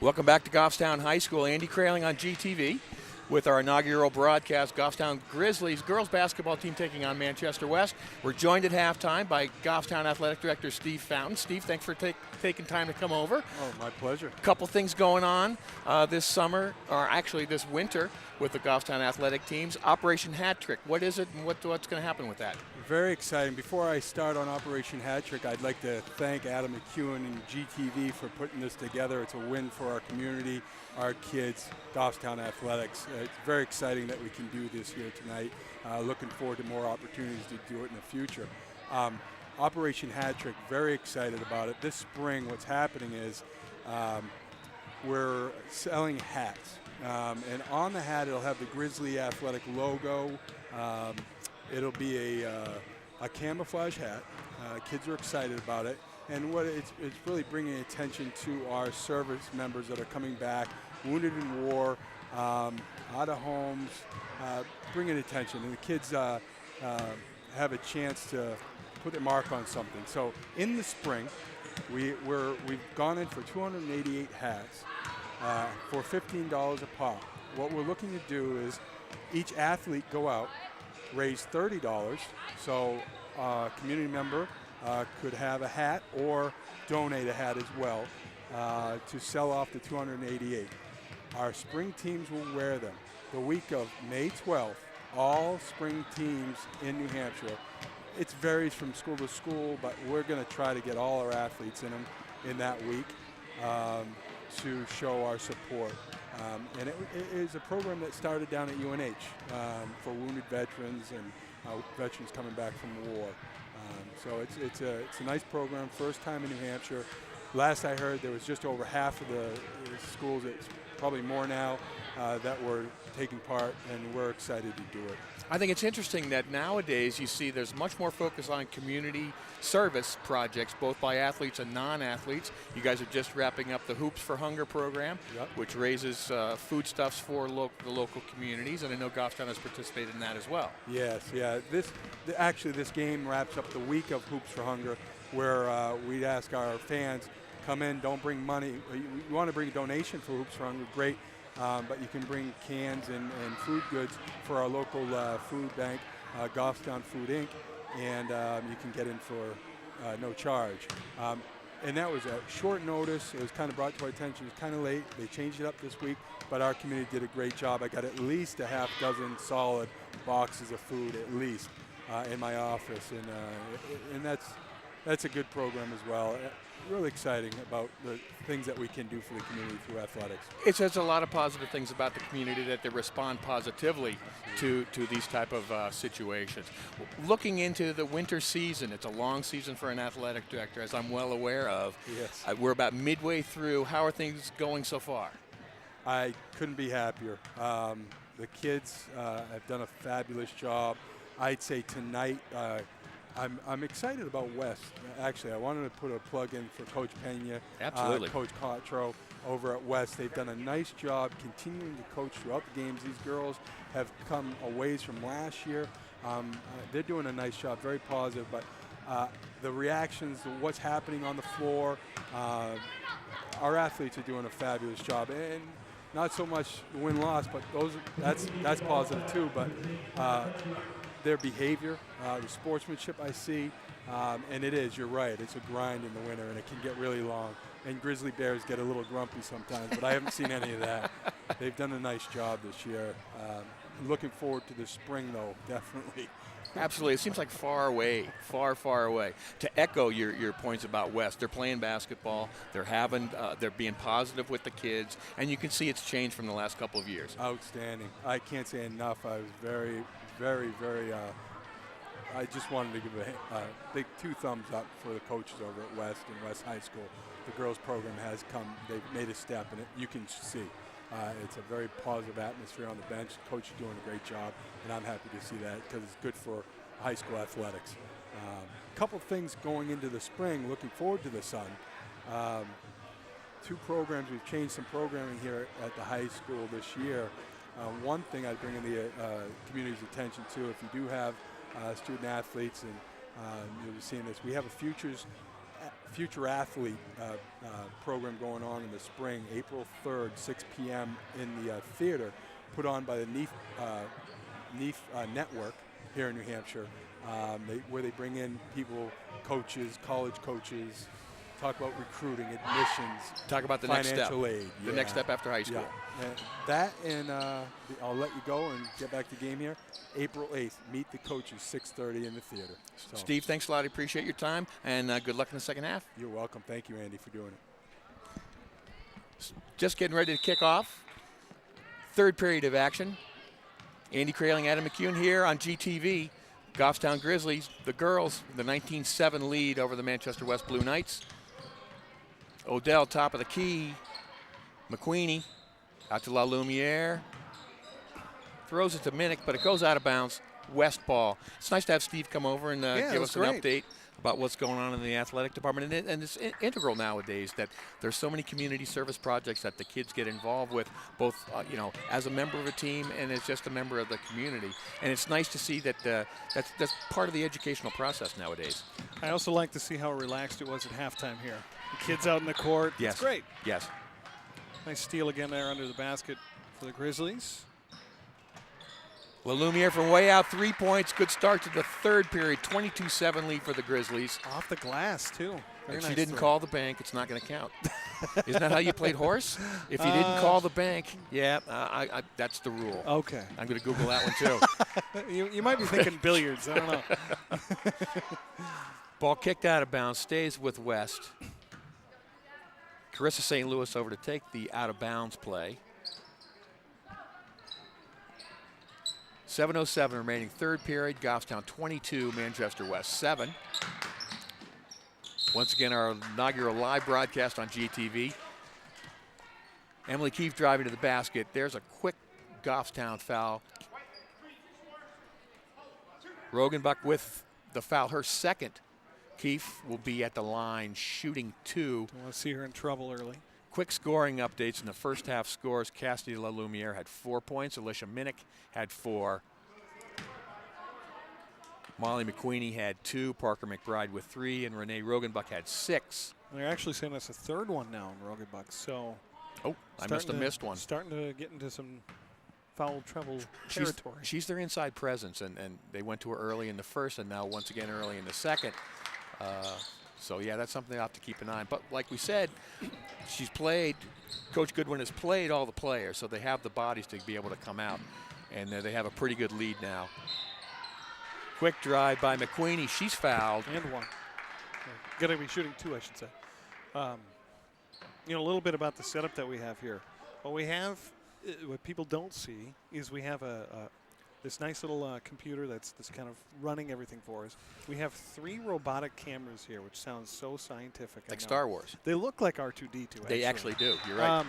Welcome back to Goffstown High School. Andy Kraling on GTV with our inaugural broadcast, Goffstown Grizzlies girls basketball team taking on Manchester West. We're joined at halftime by Goffstown Athletic Director Steve Fountain. Steve, thanks for taking time to come over. Oh, my pleasure. A couple things going on this summer, or actually this winter, with the Goffstown athletic teams. Operation Hat Trick, what is it and what's going to happen with that? Very exciting. Before I start on Operation Hat Trick, I'd like to thank Adam McEwen and GTV for putting this together. It's a win for our community, our kids, Goffstown Athletics. It's very exciting that we can do this here tonight. Looking forward to more opportunities to do it in the future. Operation Hat Trick, very excited about it. This spring, what's happening is we're selling hats. And on the hat, it'll have the Grizzly Athletic logo. It'll be a camouflage hat. Kids are excited about it. And what it's really bringing attention to our service members that are coming back, wounded in war, out of homes, bringing attention. And the kids have a chance to put their mark on something. So in the spring, we've gone in for 288 hats for $15 a pop. What we're looking to do is each athlete go out, raise $30, so a community member could have a hat or donate a hat as well to sell off the 288. Our spring teams will wear them. The week of May 12th, all spring teams in New Hampshire, it varies from school to school, but we're going to try to get all our athletes in them in that week to show our support. And it is a program that started down at UNH for wounded veterans and veterans coming back from war. So it's a nice program, first time in New Hampshire. Last I heard, there was just over half of the schools, it's probably more now, that were taking part, and we're excited to do it. I think it's interesting that nowadays you see there's much more focus on community service projects, both by athletes and non-athletes. You guys are just wrapping up the Hoops for Hunger program, Yep. which raises foodstuffs for the local communities, and I know Goffstown has participated in that as well. Yes, yeah. Actually, this game wraps up the week of Hoops for Hunger, where we'd ask our fans, come in, don't bring money. You want to bring a donation for Hoops for Hunger, great. But you can bring cans and food goods for our local food bank, Goffstown Food Inc., and you can get in for no charge. And that was at short notice. It was kind of brought to our attention. It was kind of late. They changed it up this week, but our community did a great job. I got at least a half dozen solid boxes of food, at least, in my office, and that's a good program as well. Really exciting about the things that we can do for the community through athletics. It says a lot of positive things about the community, that they respond positively to these type of situations. Looking into the winter season, it's a long season for an athletic director, as I'm well aware of. Yes. We're about midway through. How are things going so far? I couldn't be happier. The kids have done a fabulous job. I'd say tonight, I'm excited about West. Actually, I wanted to put a plug in for Coach Pena, Absolutely. Coach Cotro over at West. They've done a nice job continuing to coach throughout the games. These girls have come a ways from last year. They're doing a nice job, very positive. But the reactions to what's happening on the floor, our athletes are doing a fabulous job. And not so much win-loss, but that's positive too. But their behavior, the sportsmanship I see, and it is, you're right, it's a grind in the winter and it can get really long. And grizzly bears get a little grumpy sometimes, but I haven't seen any of that. They've done a nice job this year. Looking forward to the spring though, definitely. Absolutely. It seems like far away, far away. To echo your points about West, they're playing basketball, they're being positive with the kids, and you can see it's changed from the last couple of years. Outstanding. I can't say enough. I was very, I just wanted to give a big 2 thumbs up for the coaches over at West and West High School. The girls program has come, they've made a step, and you can see. It's a very positive atmosphere on the bench. The coach is doing a great job, and I'm happy to see that because it's good for high school athletics. A couple things going into the spring, looking forward to the sun. 2 programs, we've changed some programming here at the high school this year. One thing I'd bring in the community's attention to, if you do have student athletes, and you'll be seeing this, we have a futures future athlete program going on in the spring, April 3rd, 6 p.m. in the theater, put on by the NEAF Network here in New Hampshire, where they bring in people, coaches, college coaches, talk about recruiting, admissions, Talk about the next step. financial aid. The next step after high school. Yeah. And that and I'll let you go and get back to the game here. April 8th, meet the coaches, 6:30 in the theater. So Steve, thanks a lot. I appreciate your time, and good luck in the second half. you're welcome. Thank you, Andy, for doing it. Just getting ready to kick off. Third period of action. Andy Kraling, Adam McCune here on GTV. Goffstown Grizzlies, the girls, the 19-7 lead over the Manchester West Blue Knights. Odell, top of the key. McQueenie, out to La Lumiere. Throws it to Minnick, but it goes out of bounds. West ball. It's nice to have Steve come over and give us an update about what's going on in the athletic department. And it's integral nowadays that there's so many community service projects that the kids get involved with, both as a member of a team and as just a member of the community. And it's nice to see that that's part of the educational process nowadays. I also like to see how relaxed it was at halftime here. The kids out in the court. Yes. It's great. Yes. Nice steal again there under the basket for the Grizzlies. La Lumiere from way out, 3 points. Good start to the third period. 22-7 lead for the Grizzlies. Off the glass, too. Very If she nice didn't throw. call the bank, it's not going to count. Isn't that how you played horse? If you didn't call the bank, that's the rule. Okay. I'm going to Google that one too. You might be thinking billiards. I don't know. Ball kicked out of bounds, stays with West. Carissa St. Louis over to take the out of bounds play. 7:07 remaining, third period. Goffstown 22, Manchester West 7. Once again, our inaugural live broadcast on GTV. Emily Keefe driving to the basket. There's a quick Goffstown foul. Rogenbuck with the foul, her second. Keefe will be at the line shooting 2. Don't want to see her in trouble early. Quick scoring updates in the first half scores. Cassidy La Lumiere had 4 points. Alicia Minnick had 4. Molly McQueenie had 2. Parker McBride with 3. And Renee Rogenbuck had 6. They're actually saying that's the third one now in Rogenbuck. So Oh, I must have missed one. Starting to get into some foul trouble territory. She's their inside presence, and they went to her early in the first and now once again early in the second. So, yeah, that's something they have to keep an eye on. But like we said, she's played, Coach Goodwin has played all the players, so they have the bodies to be able to come out. And they have a pretty good lead now. Quick drive by McQueenie. She's fouled. And one. Got to be shooting 2, I should say. A little bit about the setup that we have here. What we have, what people don't see, is we have this nice little computer that's kind of running everything for us. We have 3 robotic cameras here, which sounds so scientific. Like Star Wars. They look like R2-D2. They actually do. You're right.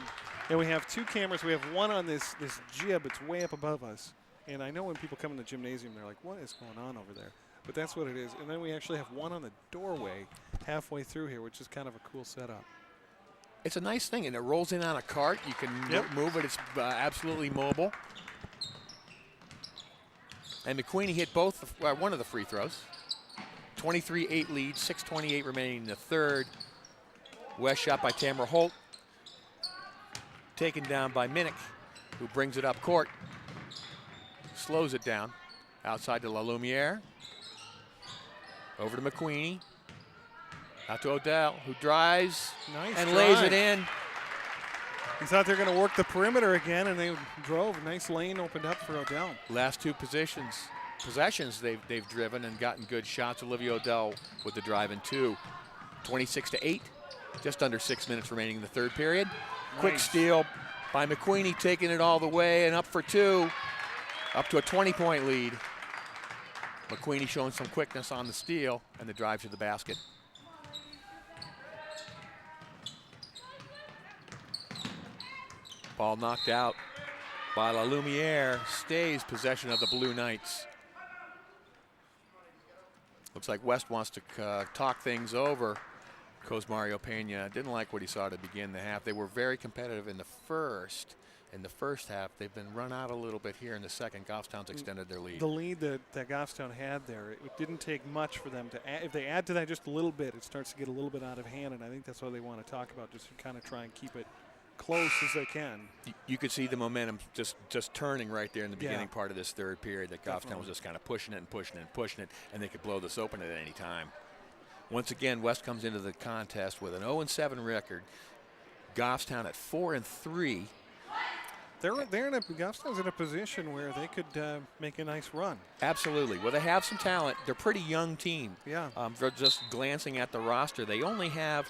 And we have 2 cameras. We have one on this jib. It's way up above us. And I know when people come in the gymnasium, they're like, what is going on over there? But that's what it is. And then we actually have one on the doorway halfway through here, which is kind of a cool setup. It's a nice thing, and it rolls in on a cart. You can move it. It's absolutely mobile. And McQueenie hit one of the free throws. 23-8 lead, 6:28 remaining in the third. West shot by Tamara Holt. Taken down by Minnick, who brings it up court. Slows it down. Outside to La Lumiere. Over to McQueenie. Out to Odell, who drives and lays it in. He thought they were going to work the perimeter again, and they drove. Nice lane opened up for Odell. Last 2 possessions they've driven and gotten good shots. Olivia Odell with the drive in 2. 26-8. Just under 6 minutes remaining in the third period. Nice. Quick steal by McQueenie, taking it all the way and up for 2. Up to a 20-point lead. McQueenie showing some quickness on the steal and the drive to the basket. Ball knocked out by La Lumiere. Stays possession of the Blue Knights. Looks like West wants to talk things over. Coach Mario Pena didn't like what he saw to begin the half. They were very competitive in the first. In the first half, they've been run out a little bit here in the second. Goffstown's extended their lead. The lead that Goffstown had there, it didn't take much for them to add. If they add to that just a little bit, it starts to get a little bit out of hand, and I think that's what they want to talk about, just to kind of try and keep it close as they can. You could see the momentum just turning right there in the beginning part of this third period, that Goffstown was just kind of pushing it and pushing it and pushing it, and they could blow this open at any time. Once again, West comes into the contest with an 0-7 record. Goffstown at 4-3. Goffstown's in a position where they could make a nice run. Absolutely. Well, they have some talent. They're a pretty young team. Yeah. Just glancing at the roster, they only have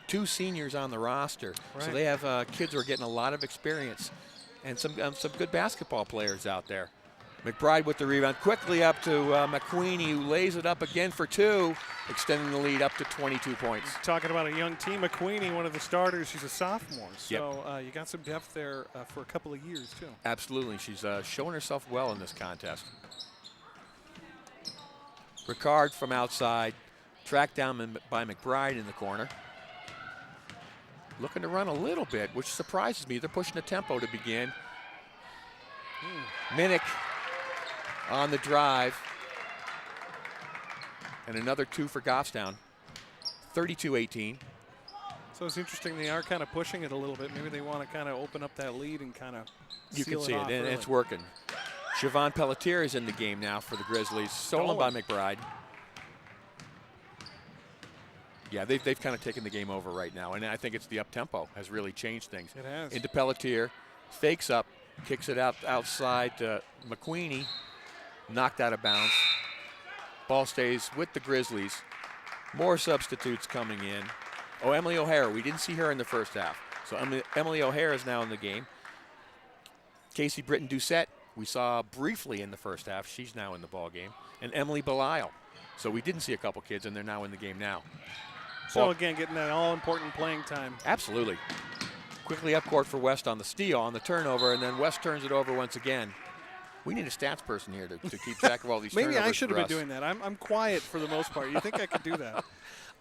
2 seniors on the roster. Right. So they have kids who are getting a lot of experience and some good basketball players out there. McBride with the rebound, quickly up to McQueenie, who lays it up again for 2, extending the lead up to 22 points. Talking about a young team, McQueenie, one of the starters, she's a sophomore. So you got some depth there for a couple of years, too. Absolutely. She's showing herself well in this contest. Ricard from outside, tracked down by McBride in the corner. Looking to run a little bit, which surprises me. They're pushing the tempo to begin. Minnick on the drive. And another 2 for Goffstown. 32-18. So it's interesting. They are kind of pushing it a little bit. Maybe they want to kind of open up that lead and kind of You can see it, and early. it's working. Siobhan Pelletier is in the game now for the Grizzlies. Stolen by McBride. Yeah, they've kind of taken the game over right now, and I think it's the up-tempo has really changed things. It has. Into Pelletier, fakes up, kicks it outside to McQueenie, knocked out of bounds. Ball stays with the Grizzlies. More substitutes coming in. Oh, Emily O'Hara, we didn't see her in the first half. So Emily O'Hara is now in the game. Casey Britton-Doucette, we saw briefly in the first half. She's now in the ball game. And Emily Belisle. So we didn't see a couple kids, and they're now in the game now. So again, getting that all-important playing time. Absolutely. Quickly up court for West on the steal, on the turnover, and then West turns it over once again. We need a stats person here to keep track of all these turnovers. Maybe I should have been us. doing that. I'm quiet for the most part. You think I could do that?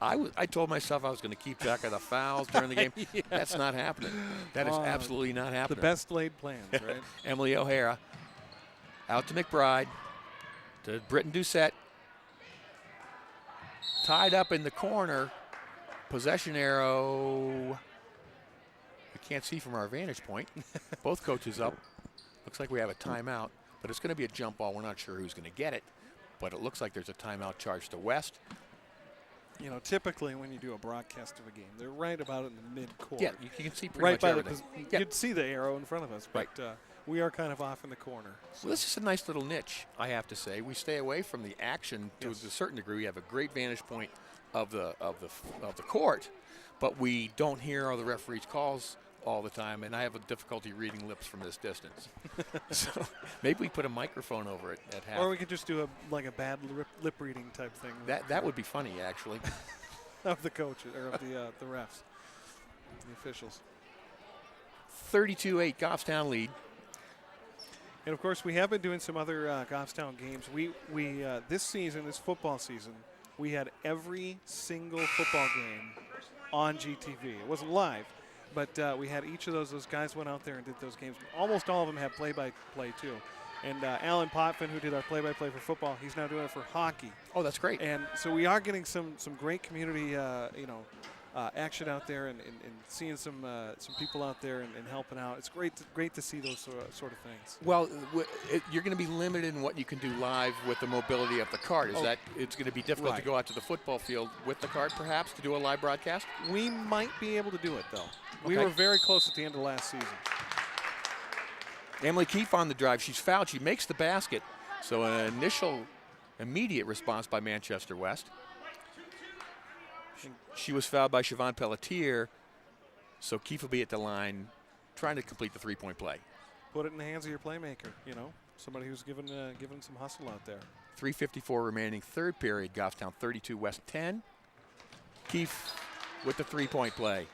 I told myself I was going to keep track of the fouls during the game. Yeah. That's not happening. That is absolutely not happening. The best laid plans, right? Emily O'Hara out to McBride, to Britton-Doucette. Tied up in the corner. Possession arrow. We can't see from our vantage point. Both coaches up. Looks like we have a timeout, but it's going to be a jump ball. We're not sure who's going to get it, but it looks like there's a timeout charge to West. You know, typically when you do a broadcast of a game, they're right about in the mid-court. Yeah, you can see pretty right much by everything. You'd see the arrow in front of us, but we are kind of off in the corner. Well, this is a nice little niche, I have to say. We stay away from the action to a certain degree. We have a great vantage point of the court, but we don't hear all the referees' calls all the time, and I have a difficulty reading lips from this distance. So maybe we put a microphone over it at half. Or we could just do a bad lip reading type thing. That would be funny, actually. Of the coaches or of the refs, the officials. 32-8 Goffstown lead. And of course, we have been doing some other Goffstown games. We this season, this football season, we had every single football game on GTV. It wasn't live, but we had each of those. Those guys went out there and did those games. Almost all of them have play-by-play too. And Alan Potvin, who did our play-by-play for football, he's now doing it for hockey. Oh, that's great. And so we are getting some great community, action out there, and seeing some people out there and helping out. It's great to see those sort of things. Well, you're going to be limited in what you can do live with the mobility of the cart. Is that it's going to be difficult to go out to the football field with the cart, perhaps, to do a live broadcast? We might be able to do it, though. We Okay. were very close at the end of last season. Emily Keefe on the drive. She's fouled. She makes the basket. So an immediate response by Manchester West. She was fouled by Siobhan Pelletier. So Keefe will be at the line trying to complete the three-point play. Put it in the hands of your playmaker, somebody who's given some hustle out there. 3:54 remaining, third period. Goffstown 32, West 10. Keefe with the three-point play.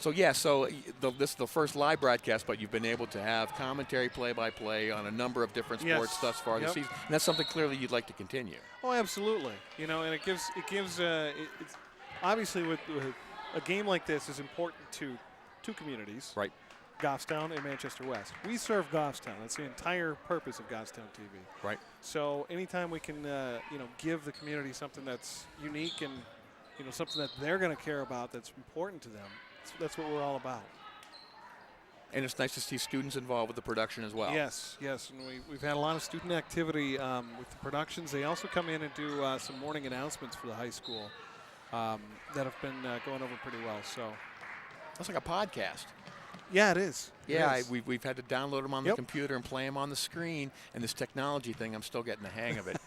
So this is the first live broadcast, but you've been able to have commentary, play-by-play on a number of different sports thus far this season, and that's something clearly you'd like to continue. Oh, absolutely. You know, and it gives it's obviously with a game like this is important to two communities, Right. Goffstown and Manchester West. We serve Goffstown. That's the entire purpose of Goffstown TV. Right. So anytime we can, give the community something that's unique and, something that they're going to care about that's important to them, that's what we're all about. And it's nice to see students involved with the production as well. Yes, and we've had a lot of student activity with the productions. They also come in and do some morning announcements for the high school that have been going over pretty well. So That's like a podcast. yeah, it is. Yeah, we've had to download them on the computer and play them on the screen. And this technology thing, I'm still getting the hang of it.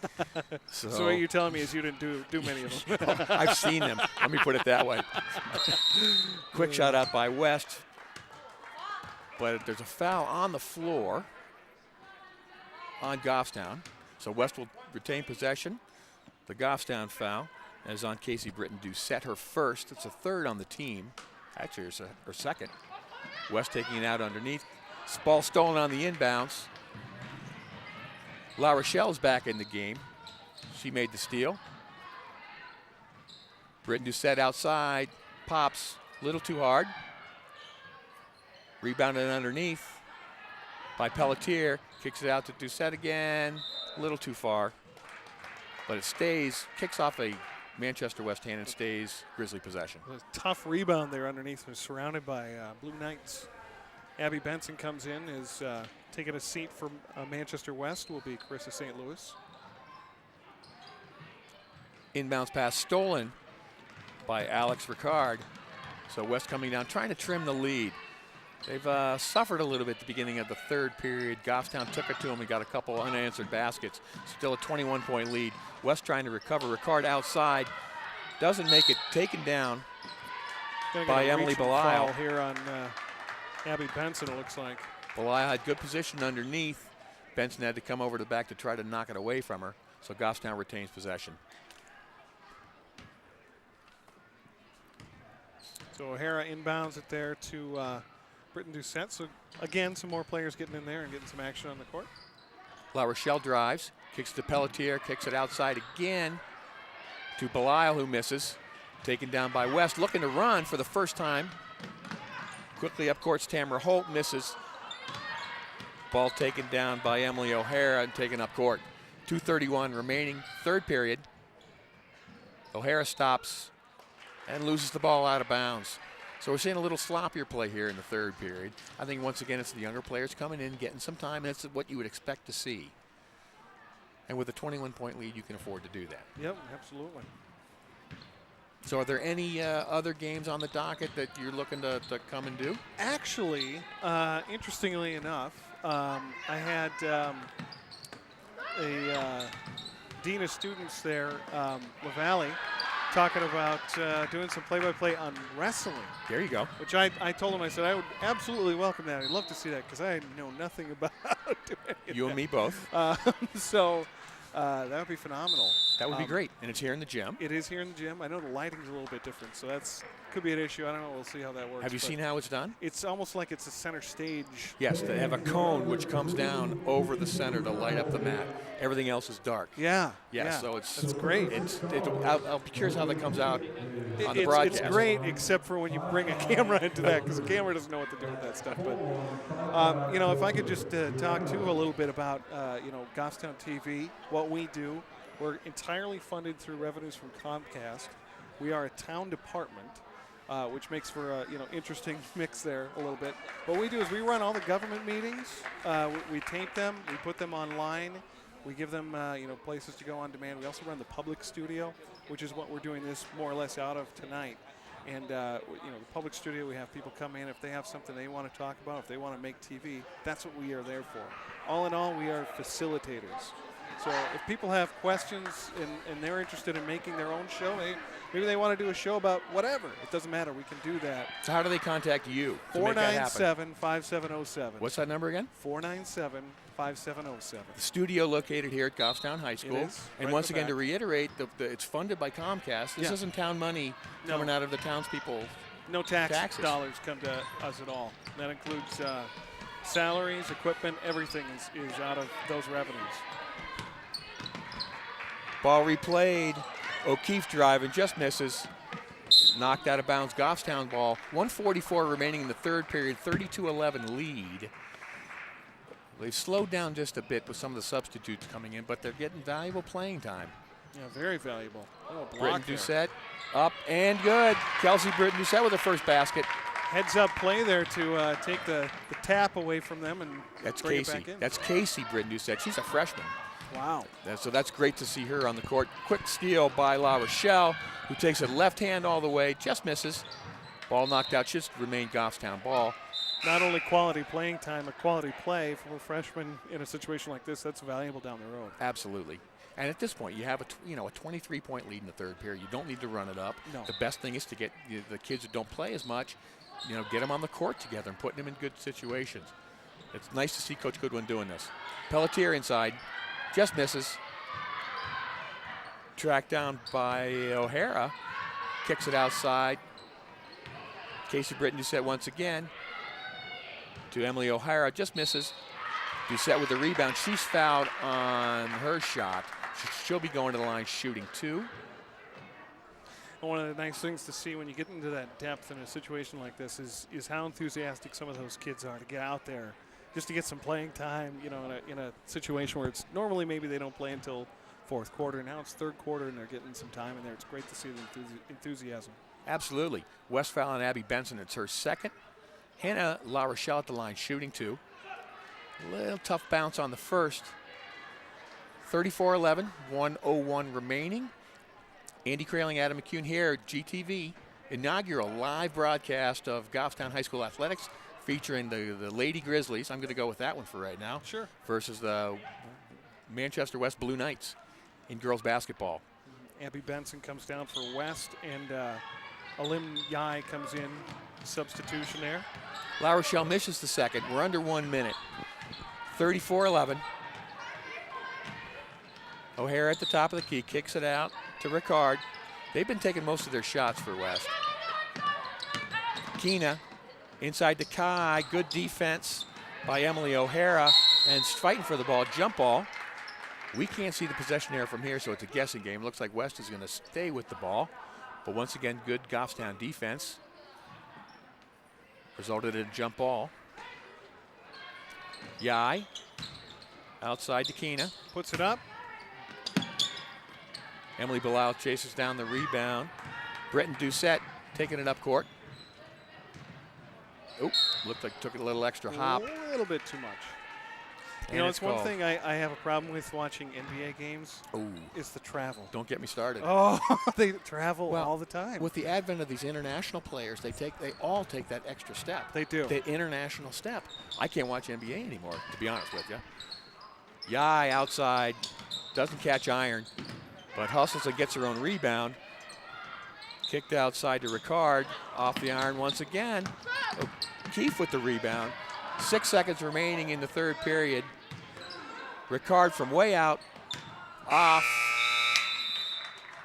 So what you're telling me is you didn't do many of them. I've seen them. Let me put it that way. Quick shot out by West. But there's a foul on the floor on Goffstown. So West will retain possession. The Goffstown foul is on Casey Britton-Doucette, her first. It's a third on the team. Actually, it's her second. West taking it out underneath. Ball stolen on the inbounds. La Rochelle's back in the game. She made the steal. Britton-Doucette outside. Pops a little too hard. Rebounded underneath by Pelletier. Kicks it out to Doucette again. A little too far. But it stays. Kicks off a Manchester West hand and stays Grizzly possession. A tough rebound there underneath. They're surrounded by Blue Knights. Abby Benson comes in, is taking a seat for Manchester West, will be Carissa St. Louis. Inbounds pass stolen by Alex Ricard. So West coming down, trying to trim the lead. They've suffered a little bit at the beginning of the third period. Goffstown took it to them and got a couple unanswered baskets. Still a 21-point lead. West trying to recover. Ricard outside. Doesn't make it. Taken down by Emily Belisle. Here on Abby Benson, it looks like. Belisle had good position underneath. Benson had to come over to the back to try to knock it away from her. So Goffstown retains possession. So O'Hara inbounds it there to Britton-Doucette. So again, some more players getting in there and getting some action on the court. La Rochelle drives, kicks to Pelletier, kicks it outside again to Belisle, who misses. Taken down by West, looking to run for the first time. Quickly up court's Tamara Holt, misses. Ball taken down by Emily O'Hara and taken up court. 2:31 remaining, third period. O'Hara stops and loses the ball out of bounds. So we're seeing a little sloppier play here in the third period. I think once again it's the younger players coming in, getting some time, and that's what you would expect to see. And with a 21-point lead, you can afford to do that. Yep, absolutely. So are there any other games on the docket that you're looking to come and do? Actually, interestingly enough, I had a dean of students there, LaValle, talking about doing some play-by-play on wrestling. There you go. Which I told him, I said, I would absolutely welcome that. I'd love to see that because I know nothing about doing it. You and me both. So that would be phenomenal. That would be great. And it's here in the gym. It is here in the gym. I know the lighting's a little bit different, so that's could be an issue. I don't know. We'll see how that works. Have you seen how it's done? It's almost like it's a center stage. Yes, they have a cone which comes down over the center to light up the mat. Everything else is dark. Yeah. Yeah, so that's great. I'll be curious how that comes out on the broadcast. It's great, except for when you bring a camera into that, because the camera doesn't know what to do with that stuff. But, if I could just talk, too, a little bit about, Goffstown TV, what we do. We're entirely funded through revenues from Comcast. We are a town department, which makes for a interesting mix there a little bit. What we do is we run all the government meetings. We tape them. We put them online. We give them places to go on demand. We also run the public studio, which is what we're doing this more or less out of tonight. And the public studio, we have people come in if they have something they want to talk about, if they want to make TV. That's what we are there for. All in all, we are facilitators. So if people have questions and they're interested in making their own show, maybe they want to do a show about whatever. It doesn't matter. We can do that. So how do they contact you to make that happen? 497-5707. What's that number again? 497-5707. The studio located here at Goffstown High School. It is, and right once in the again, to back. reiterate, it's funded by Comcast. This isn't town money coming out of the townspeople No tax taxes. dollars come to us at all. That includes salaries, equipment, everything is out of those revenues. Ball replayed. O'Keefe driving, just misses. Knocked out of bounds. Goffstown ball. 1:44 remaining in the third period. 32-11 lead. They've slowed down just a bit with some of the substitutes coming in, but they're getting valuable playing time. Yeah, very valuable. Oh, Britton block there. Doucette up and good. Kelsey Britton Doucette with her first basket. Heads up play there to take the tap away from them and That's bring Casey. it back in. That's Casey Britton Doucette. She's a freshman. Wow. So that's great to see her on the court. Quick steal by La Rochelle, who takes it left hand all the way, just misses. Ball knocked out, should remain Goffstown ball. Not only quality playing time, but quality play for a freshman in a situation like this. That's valuable down the road. Absolutely. And at this point, you have a 23-point lead in the third period. You don't need to run it up. No. The best thing is to get the kids that don't play as much, get them on the court together and putting them in good situations. It's nice to see Coach Goodwin doing this. Pelletier inside, just misses. Tracked down by O'Hara, kicks it outside. Casey Britton Doucette once again to Emily O'Hara, just misses. Doucette with the rebound. She's fouled on her shot. She'll be going to the line shooting 2. One of the nice things to see when you get into that depth in a situation like this is how enthusiastic some of those kids are to get out there just to get some playing time, in a situation where it's normally maybe they don't play until fourth quarter. Now it's third quarter and they're getting some time in there. It's great to see the enthusiasm. Absolutely. Westphal and Abby Benson, it's her second. Hannah La Rochelle at the line shooting 2. A little tough bounce on the first. 34-11, 1:01 remaining. Andy Kraling, Adam McCune here, GTV. Inaugural live broadcast of Goffstown High School Athletics featuring the Lady Grizzlies. I'm going to go with that one for right now. Sure. Versus the Manchester West Blue Knights in girls basketball. Abby Benson comes down for West, and Alim Yai comes in, substitution there. La Rochelle misses the second. We're under 1 minute. 34-11. O'Hara at the top of the key, kicks it out to Ricard. They've been taking most of their shots for West. Keena inside to Kai. Good defense by Emily O'Hara, and fighting for the ball. Jump ball. We can't see the possession error from here, so it's a guessing game. Looks like West is going to stay with the ball. But once again, good Goffstown defense. Resulted in a jump ball. Yai outside to Keena. Puts it up. Emily Bilal chases down the rebound. Britton Doucette taking it up court. Oop, looked like took it a little extra hop. A little bit too much. And it's one called. thing I have a problem with watching NBA games Ooh, is the travel. don't get me started. Oh, they travel Well, all the time. With the advent of these international players, they all take that extra step. They do. The international step. I can't watch NBA anymore, to be honest with you. Yai outside, doesn't catch iron, but hustles and gets her own rebound. Kicked outside to Ricard, off the iron once again. O'Keefe with the rebound. 6 seconds remaining in the third period. Ricard from way out, off.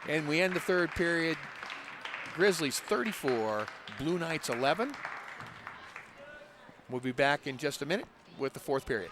And we end the third period. Grizzlies 34, Blue Knights 11. We'll be back in just a minute with the fourth period.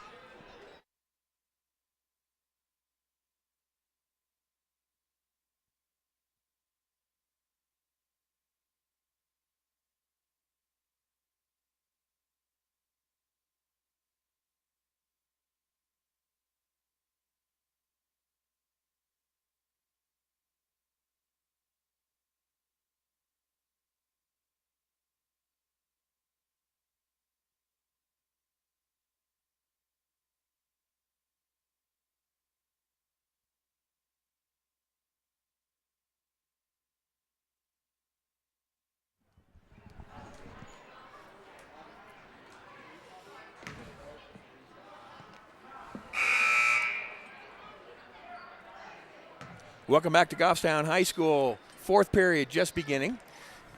Welcome back to Goffstown High School. Fourth period just beginning.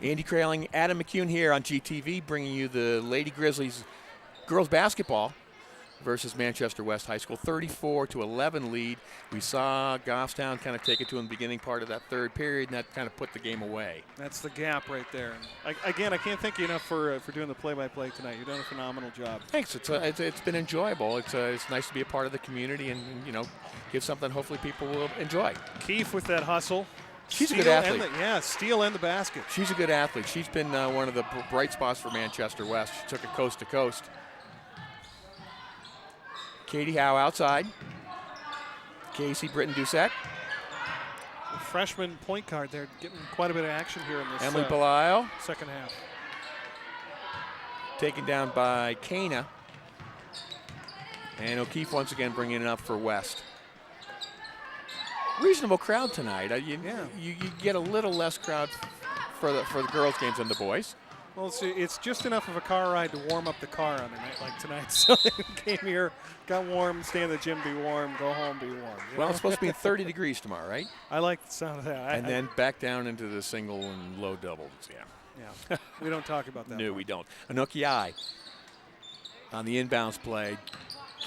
Andy Kraling, Adam McCune here on GTV, bringing you the Lady Grizzlies girls basketball. versus Manchester West High School. 34-11 lead. We saw Goffstown kind of take it to in the beginning part of that third period, and that kind of put the game away. That's the gap right there. And again, I can't thank you enough for doing the play-by-play tonight. You've done a phenomenal job. Thanks. It's been enjoyable. It's nice to be a part of the community and give something hopefully people will enjoy. Keefe with that hustle. She's a good athlete. Steal and the basket. She's a good athlete. She's been one of the bright spots for Manchester West. She took it coast to coast. Katie Howe outside. Casey Britton-Doucette. The freshman point guard there getting quite a bit of action here in this Emily Belisle. second half. Taken down by Kana. And O'Keefe once again bringing it up for West. Reasonable crowd tonight. You get a little less crowd for the girls' games than the boys. Well, it's just enough of a car ride to warm up the car on a night like tonight. So they came here, got warm, stay in the gym, be warm, go home, be warm. Well, it's supposed to be 30 degrees tomorrow, right? I like the sound of that. And then back down into the single and low doubles. Yeah, we don't talk about that. No, we don't. Anokiai on the inbounds play,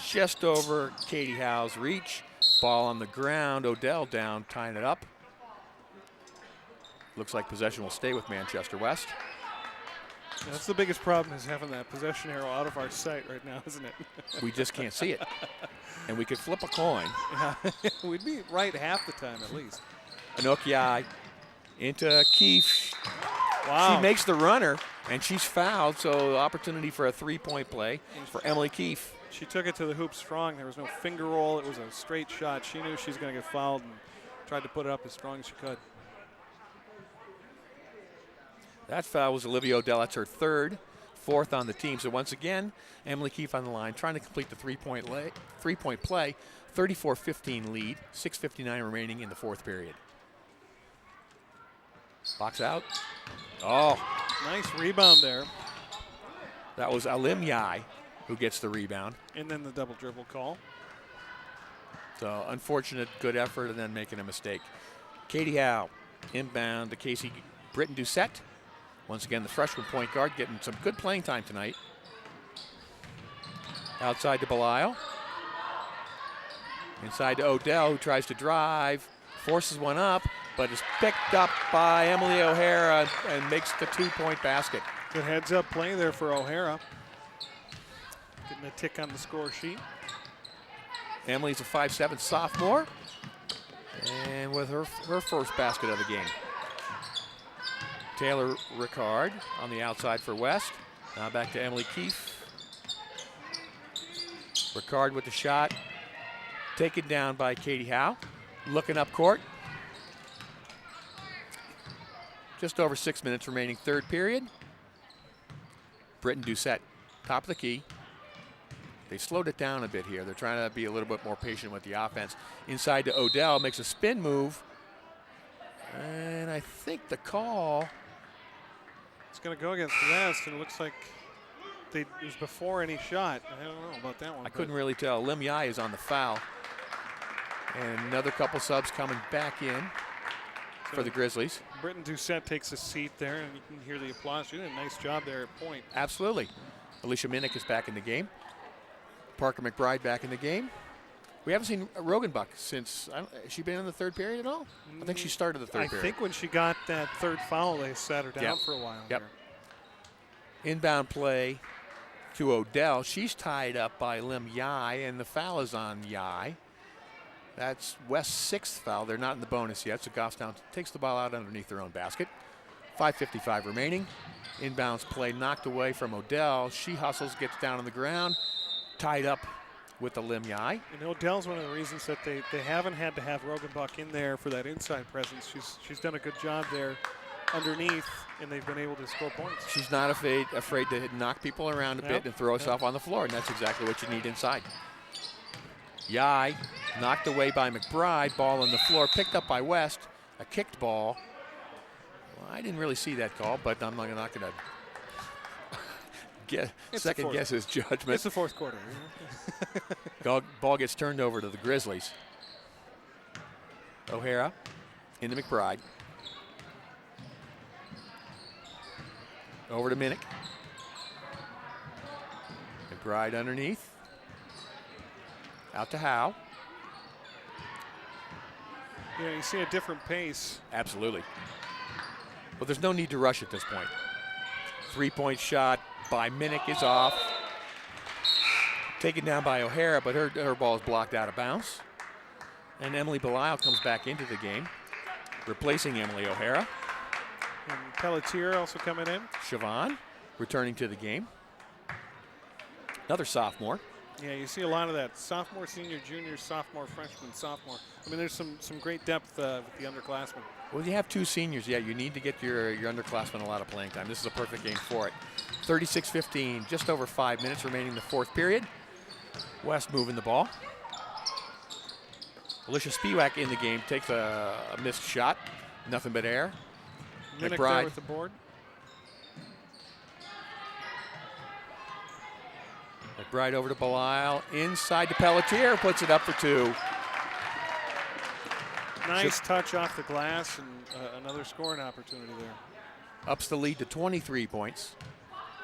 just over Katie Howe's reach. Ball on the ground. Odell down, tying it up. Looks like possession will stay with Manchester West. Yeah, that's the biggest problem, is having that possession arrow out of our sight right now, isn't it? We just can't see it. And we could flip a coin. Yeah, we'd be right half the time at least. Anokiai into Keefe. Wow. She makes the runner, and she's fouled, so opportunity for a three-point play for Emily Keefe. She took it to the hoop strong. There was no finger roll. It was a straight shot. She knew she was going to get fouled and tried to put it up as strong as she could. That foul was Olivia Odell. That's her third, fourth on the team. So once again, Emily Keefe on the line, trying to complete the three-point play. 34-15 lead, 6:59 remaining in the fourth period. Box out. Oh. Nice rebound there. That was Alim Yai who gets the rebound. And then the double dribble call. So unfortunate, good effort, and then making a mistake. Katie Howe inbound to Casey Britton-Doucette. Once again, the freshman point guard getting some good playing time tonight. Outside to Belisle. Inside to Odell, who tries to drive, forces one up, but is picked up by Emily O'Hara and makes the two-point basket. Good heads-up play there for O'Hara. Getting a tick on the score sheet. Emily's a 5'7" sophomore, and with her first basket of the game. Taylor Ricard on the outside for West. Now back to Emily Keefe. Ricard with the shot. Taken down by Katie Howe. Looking up court. Just over 6 minutes remaining, third period. Britton-Doucette, top of the key. They slowed it down a bit here. They're trying to be a little bit more patient with the offense. Inside to Odell, makes a spin move. And I think the call. It's going to go against West, and it looks like it was before any shot. I don't know about that one. I couldn't really tell. Lim Yai is on the foul. And another couple subs coming back in for the Grizzlies. Britton-Doucette takes a seat there, and you can hear the applause. She did a nice job there at point. Absolutely. Alicia Minnick is back in the game. Parker McBride back in the game. We haven't seen Rogenbuck since. Has she been in the third period at all? I think she started the third period. I think when she got that third foul, they sat her down for a while. Yep. Inbound play to Odell. She's tied up by Lim Yai, and the foul is on Yai. That's West's sixth foul. They're not in the bonus yet, so Goffstown takes the ball out underneath their own basket. 5:55 remaining. Inbounds play knocked away from Odell. She hustles, gets down on the ground, tied up with the Lim Yai. And Odell's one of the reasons that they haven't had to have Rogenbuck in there for that inside presence. She's done a good job there underneath, and they've been able to score points. She's not afraid to knock people around a bit and throw herself on the floor, and that's exactly what you need inside. Yai knocked away by McBride. Ball on the floor, picked up by West. A kicked ball. Well, I didn't really see that call, but I'm not going to second guess his judgment. It's the fourth quarter. Ball gets turned over to the Grizzlies. O'Hara into McBride. Over to Minnick. McBride underneath. Out to Howe. You know, you see a different pace. Absolutely. But there's no need to rush at this point. 3-point shot by Minnick is off. Taken down by O'Hara, but her ball is blocked out of bounds. And Emily Belisle comes back into the game, replacing Emily O'Hara. And Pelletier also coming in. Siobhan returning to the game. Another sophomore. Yeah, you see a lot of that. Sophomore, senior, junior, sophomore, freshman, sophomore. I mean, there's some great depth with the underclassmen. Well, you have 2 seniors. Yeah, you need to get your underclassmen a lot of playing time. This is a perfect game for it. 36-15, just over 5 minutes remaining in the 4th period. West moving the ball. Alicia Spiewak in the game takes a missed shot. Nothing but air. Minnick McBride there with the board. McBride over to Belisle. Inside to Pelletier. Puts it up for 2. Nice touch off the glass and another scoring opportunity there. Ups the lead to 23 points.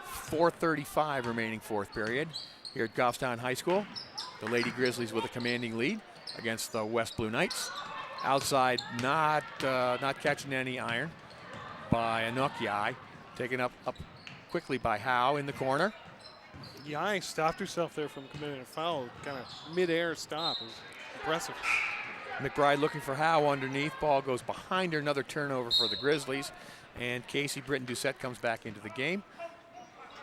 4:35 remaining 4th period here at Goffstown High School. The Lady Grizzlies with a commanding lead against the West Blue Knights. Outside, not catching any iron by Anokiai. Taken up quickly by Howe in the corner. Yai stopped herself there from committing a foul. Kind of mid-air stop. It was impressive. McBride looking for Howe underneath. Ball goes behind her. Another turnover for the Grizzlies. And Casey Britton-Doucette comes back into the game.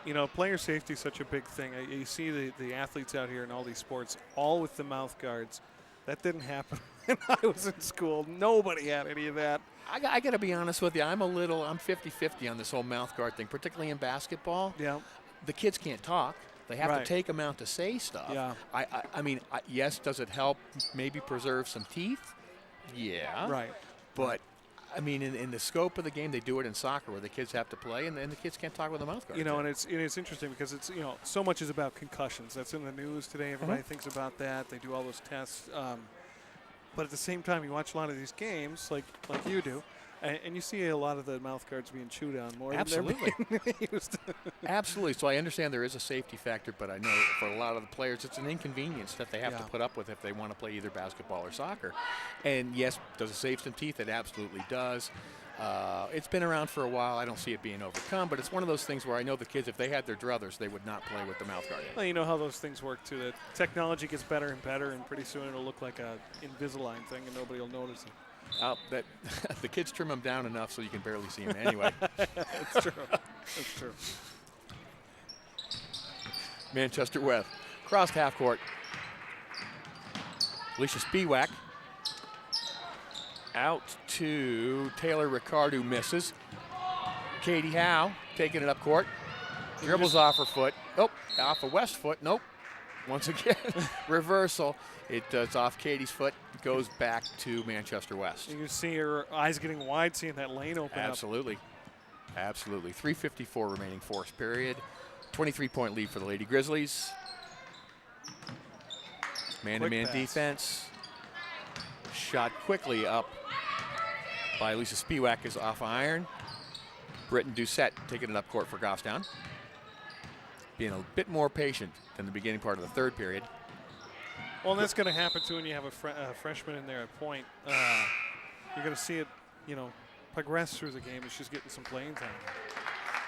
You know, player safety is such a big thing. You see the athletes out here in all these sports, all with the mouth guards. That didn't happen when I was in school. Nobody had any of that. I got to be honest with you. I'm 50-50 on this whole mouth guard thing, particularly in basketball. Yeah. The kids can't talk. They have Right. to take them out to say stuff. Yeah. I mean, yes, does it help maybe preserve some teeth? Yeah. Right. But, I mean, in the scope of the game, they do it in soccer where the kids have to play and the kids can't talk with a mouth guard. You know, and it's interesting because it's, you know, so much is about concussions. That's in the news today. Everybody thinks about that. They do all those tests. But at the same time, you watch a lot of these games like you do, and you see a lot of the mouth guards being chewed on more Absolutely. than they're being used. Absolutely. So I understand there is a safety factor, but I know for a lot of the players, it's an inconvenience that they have to Yeah. put up with if they want to play either basketball or soccer. And yes, does it save some teeth? It absolutely does. It's been around for a while. I don't see it being overcome, but it's one of those things where I know the kids, if they had their druthers, they would not play with the mouth guard. Well, you know how those things work too. The technology gets better and better, and pretty soon it'll look like a Invisalign thing, and nobody will notice it. The kids trim them down enough so you can barely see them anyway. It's true. It's true. Manchester West. Crossed half court. Alicia Spiewak. Out to Taylor Ricard, who misses. Katie Howe taking it up court. Dribbles off her foot. Oh, off a West foot. Nope. Once again, reversal. It's off Katie's foot. Goes back to Manchester West. You can see her eyes getting wide, seeing that lane open up. Absolutely. Absolutely. 3:54 remaining 4th period. 23-point lead for the Lady Grizzlies. Man-to-man pass. defense. Shot quickly up by Lisa Spiewak is off iron. Britton-Doucette taking it up court for Goffstown. Being a bit more patient than the beginning part of the 3rd period. Well, and that's going to happen too when you have a freshman in there at point. You're going to see it, you know, progress through the game. It's just getting some playing time.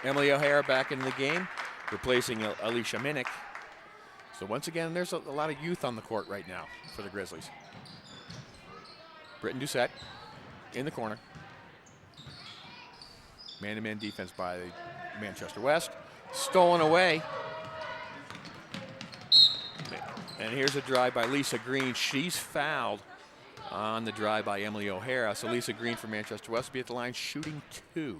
Emily O'Hara back in the game, replacing Alicia Minnick. So once again, there's a lot of youth on the court right now for the Grizzlies. Britton-Doucette in the corner. Man-to-man defense by Manchester West. Stolen away. And here's a drive by Lisa Green. She's fouled on the drive by Emily O'Hara. So Lisa Green for Manchester West will be at the line shooting 2.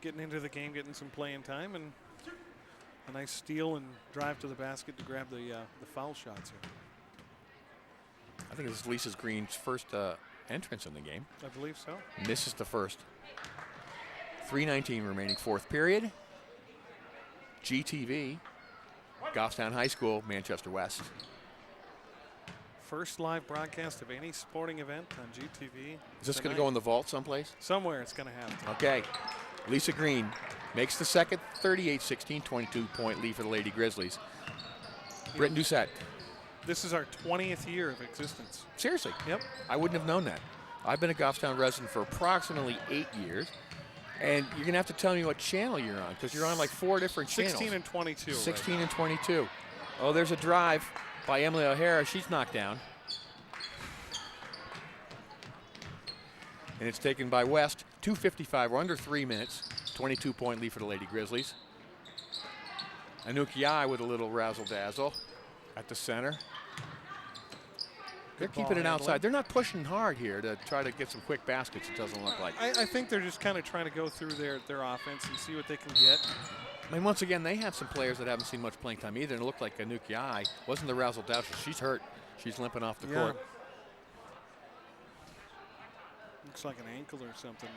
Getting into the game, getting some playing time, and a nice steal and drive to the basket to grab the foul shots here. I think this is Lisa Green's first entrance in the game. I believe so. Misses the first. 3:19 remaining 4th period. GTV, Goffstown High School, Manchester West. First live broadcast of any sporting event on GTV. Is this going to go in the vault someplace? Somewhere it's going to happen. Okay. Lisa Green makes the second, 38-16, 22-point lead for the Lady Grizzlies. Britton Doucette. This is our 20th year of existence. Seriously. Yep. I wouldn't have known that. I've been a Goffstown resident for approximately 8 years. And you're going to have to tell me what channel you're on, because you're on like 4 different channels. 16 and 22. 16 right and 22. Oh, there's a drive by Emily O'Hara. She's knocked down. And it's taken by West. 2:55. We're under 3 minutes. 22-point lead for the Lady Grizzlies. Anukiai with a little razzle-dazzle at the center. They're keeping it outside. They're not pushing hard here to try to get some quick baskets, it doesn't look like. I think they're just kind of trying to go through their offense and see what they can get. I mean, once again, they have some players that haven't seen much playing time either, and it looked like Anukiai wasn't the razzle-dazzle. She's hurt. She's limping off the court. Looks like an ankle or something.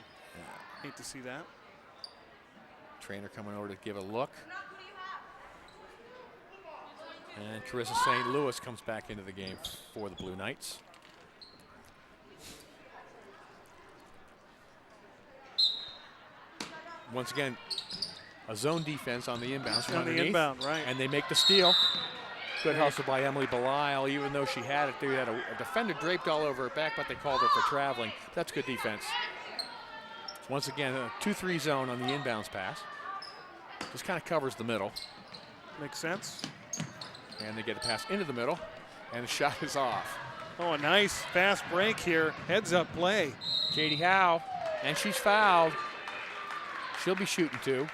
Hate to see that. Trainer coming over to give a look. And Carissa St. Louis comes back into the game for the Blue Knights. Once again, a zone defense on the inbounds. On the inbound, right. And they make the steal. Good hustle by Emily Belisle. Even though she had it, they had a defender draped all over her back, but they called her for traveling. That's good defense. Once again, a 2-3 zone on the inbounds pass. Just kind of covers the middle. Makes sense. And they get a pass into the middle, and the shot is off. Oh, a nice fast break here. Heads up play. Katie Howe, and she's fouled. She'll be shooting too.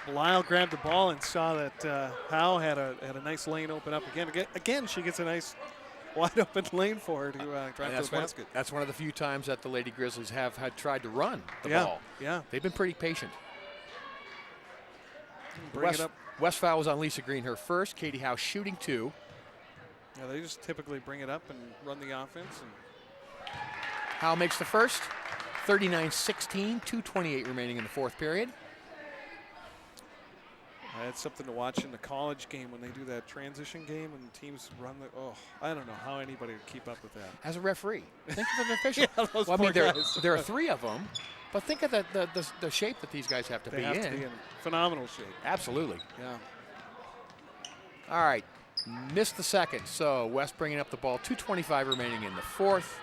Lyle grabbed the ball and saw that Howe had a nice lane open up again. Again, she gets a nice wide open lane for her to drive to the basket. That's one of the few times that the Lady Grizzlies have had tried to run the ball. Yeah. They've been pretty patient. Bring it up. West foul was on Lisa Green, her first. Katie Howe shooting 2. Yeah, they just typically bring it up and run the offense. And Howe makes the first. 39-16, 2:28 remaining in the fourth period. That's something to watch in the college game when they do that transition game and teams run the. Oh, I don't know how anybody would keep up with that. As a referee, think of an official. Those well, I mean, poor guys. there are 3 of them, but think of the shape that these guys have to They be have in. to be in phenomenal shape. Absolutely. Yeah. All right, missed the second, so West bringing up the ball. 2:25 remaining in the fourth.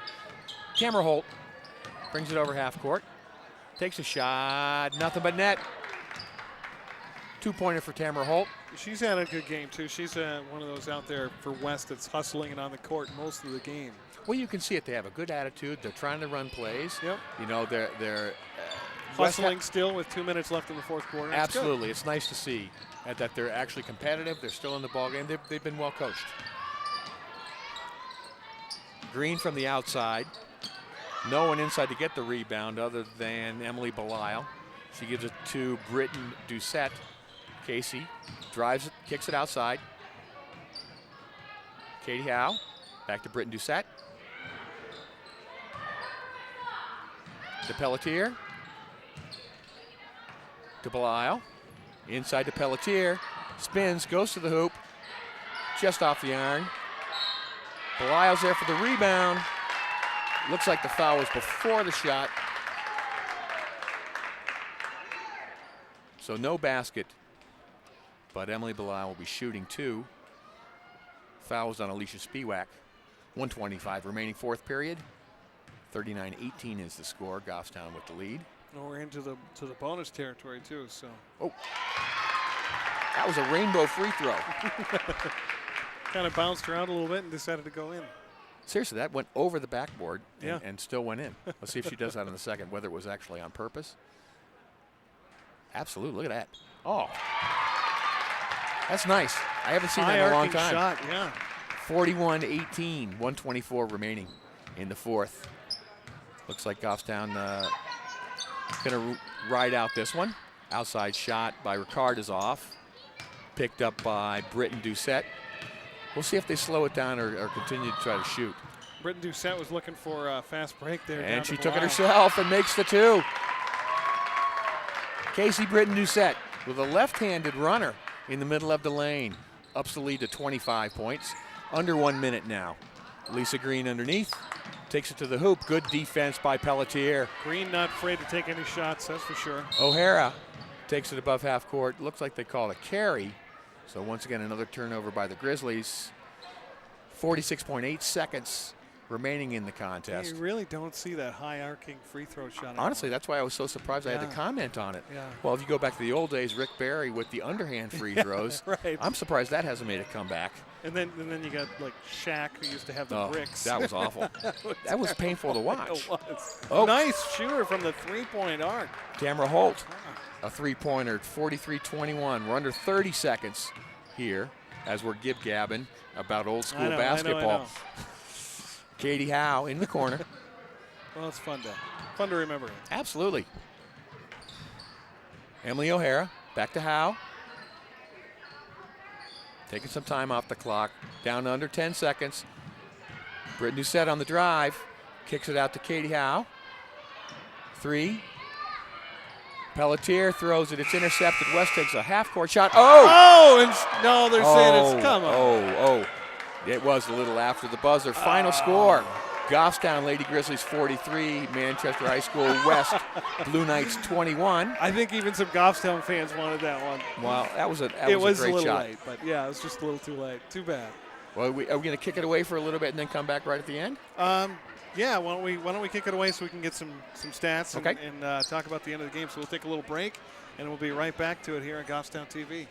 Tamara Holt brings it over half court, takes a shot, nothing but net. 2-pointer for Tamara Holt. She's had a good game too. She's one of those out there for West that's hustling and on the court most of the game. Well, you can see it. They have a good attitude. They're trying to run plays. Yep. You know, they're Hustling still with 2 minutes left in the fourth quarter. Absolutely. It's nice to see that they're actually competitive. They're still in the ballgame. They've been well coached. Green from the outside. No one inside to get the rebound other than Emily Belisle. She gives it to Britton Doucette. Casey drives it, kicks it outside. Katie Howe, back to Britton Doucette. To Pelletier. To Belisle. Inside to Pelletier. Spins, goes to the hoop. Just off the iron. Belisle's there for the rebound. Looks like the foul was before the shot. So no basket. But Emily Belisle will be shooting 2. Foul was on Alicia Spiewak. 1:25 remaining fourth period. 39-18 is the score. Goffstown with the lead. Well, we're into the bonus territory too. So. Oh, that was a rainbow free throw. Kind of bounced around a little bit and decided to go in. Seriously, that went over the backboard Yeah. and still went in. Let's see if she does that in the second, whether it was actually on purpose. Absolutely, look at that. Oh, that's nice. I haven't seen that in a long time. Shot, yeah. 41-18, 124 remaining in the fourth. Looks like Goffstown going to ride out this one. Outside shot by Ricard is off. Picked up by Britton Doucette. We'll see if they slow it down or continue to try to shoot. Britton Doucette was looking for a fast break there. And she took it herself and makes the 2. Casey Britton Doucette with a left-handed runner in the middle of the lane. Ups the lead to 25 points. Under 1 minute now. Lisa Green underneath. Takes it to the hoop. Good defense by Pelletier. Green not afraid to take any shots, that's for sure. O'Hara takes it above half court. Looks like they call it a carry. So once again, another turnover by the Grizzlies. 46.8 seconds remaining in the contest. You really don't see that high arcing free throw shot. Honestly, that's why I was so surprised I had to comment on it. Yeah. Well, if you go back to the old days, Rick Barry with the underhand free throws. Right. I'm surprised that hasn't made a comeback. And then you got like Shaq, who used to have the bricks. That was awful. That was painful to watch. It was. Oh. Nice shooter from the three-point arc. Tamara Holt, a three-pointer, 43-21. We're under 30 seconds here as we're gib-gabbing about old school basketball. I know. Katie Howe in the corner. Well, it's fun to remember. Absolutely. Emily O'Hara, back to Howe. Taking some time off the clock. Down to under 10 seconds. Britt Doucette on the drive. Kicks it out to Katie Howe. 3. Pelletier throws it. It's intercepted. West takes a half-court shot. No, they're saying it's come on. It was a little after the buzzer. Final score. Goffstown Lady Grizzlies 43, Manchester High School West Blue Knights 21. I think even some Goffstown fans wanted that one. Wow, that was a great shot. It was a little late, but yeah, it was just a little too late. Too bad. Well, are we going to kick it away for a little bit and then come back right at the end? Yeah, why don't we kick it away so we can get some stats and talk about the end of the game. So we'll take a little break, and we'll be right back to it here on Goffstown TV.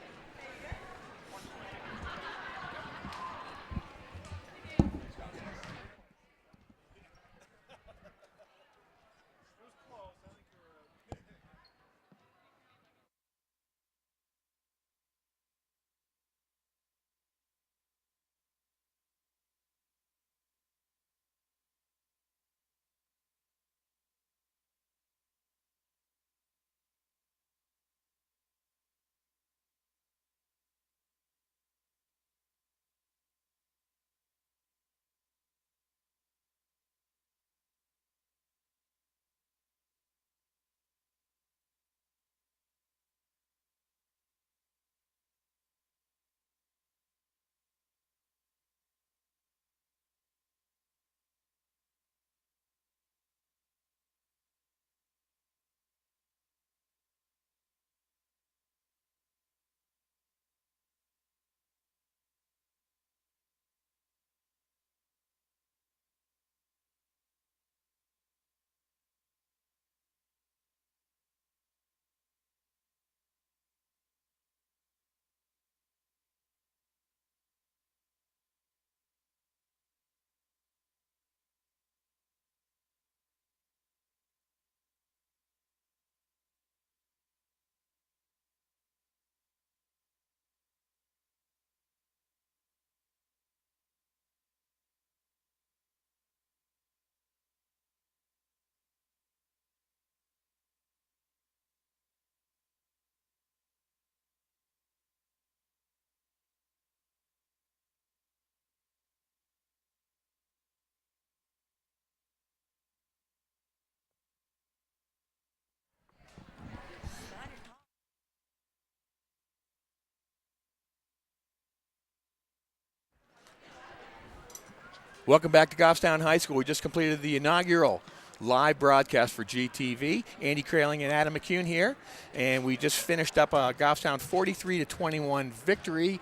Welcome back to Goffstown High School. We just completed the inaugural live broadcast for GTV. Andy Kraling and Adam McCune here. And we just finished up a Goffstown 43-21 victory.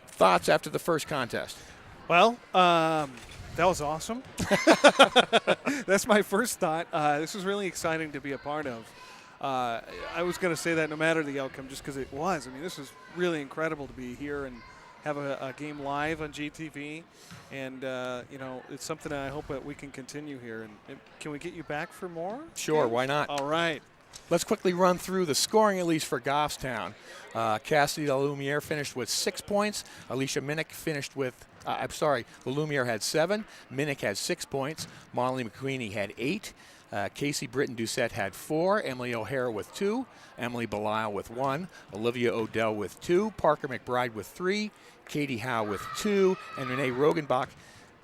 Thoughts after the first contest? Well, that was awesome. That's my first thought. This was really exciting to be a part of. I was going to say that no matter the outcome, just because it was. I mean, this was really incredible to be here and have a game live on GTV. And, it's something that I hope that we can continue here. And can we get you back for more? Sure, why not? All right. Let's quickly run through the scoring, at least for Goffstown. Cassidy LaLumiere finished with 6 points. Alicia Minnick finished with, LaLumiere had 7. Minnick had 6 points. Molly McQueenie had 8. Casey Britton Doucette had 4. Emily O'Hara with 2. Emily Belisle with 1. Olivia Odell with 2. Parker McBride with 3. Katie Howe with 2. And Renee Rogenbach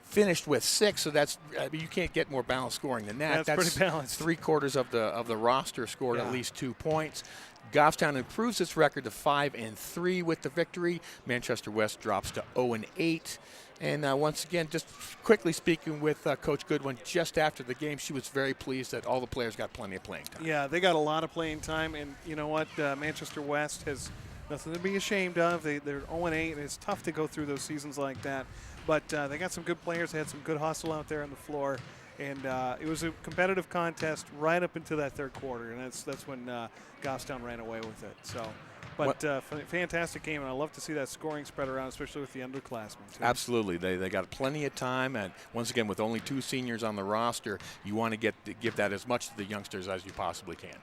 finished with 6. So that's you can't get more balanced scoring than that. That's pretty balanced. 3/4 of the roster scored at least 2 points. Goffstown improves its record to 5-3 with the victory. Manchester West drops to 0-8. And once again, just quickly speaking with Coach Goodwin just after the game, she was very pleased that all the players got plenty of playing time. Yeah, they got a lot of playing time. And you know what? Manchester West has Nothing to be ashamed of. They're 0-8, and it's tough to go through those seasons like that. But they got some good players. They had some good hustle out there on the floor. And it was a competitive contest right up into that third quarter, and that's when Goffstown ran away with it. So, but fantastic game, and I love to see that scoring spread around, especially with the underclassmen, too. Absolutely. They got plenty of time, and once again, with only 2 seniors on the roster, you want to give that as much to the youngsters as you possibly can.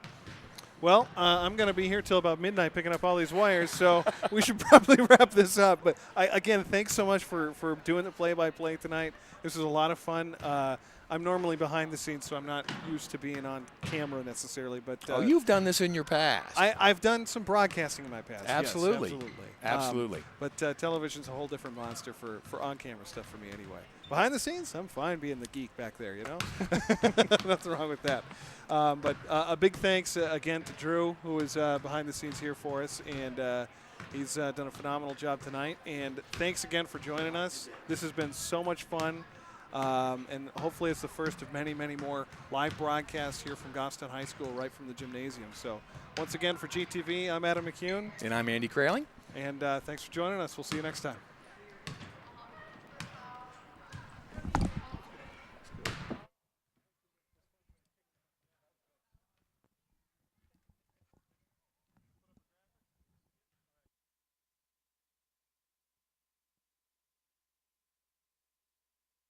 Well, I'm going to be here till about midnight picking up all these wires, so we should probably wrap this up. But again, thanks so much for doing the play-by-play tonight. This was a lot of fun. I'm normally behind the scenes, so I'm not used to being on camera necessarily. But you've done this in your past. I've done some broadcasting in my past. Absolutely. Yes, absolutely. Absolutely. But television's a whole different monster for on-camera stuff for me anyway. Behind the scenes, I'm fine being the geek back there, you know? Nothing wrong with that. But a big thanks again to Drew, who is behind the scenes here for us. And he's done a phenomenal job tonight. And thanks again for joining us. This has been so much fun. And hopefully it's the first of many, many more live broadcasts here from Goffstown High School right from the gymnasium. So once again for GTV, I'm Adam McCune. And I'm Andy Kraling. And thanks for joining us. We'll see you next time.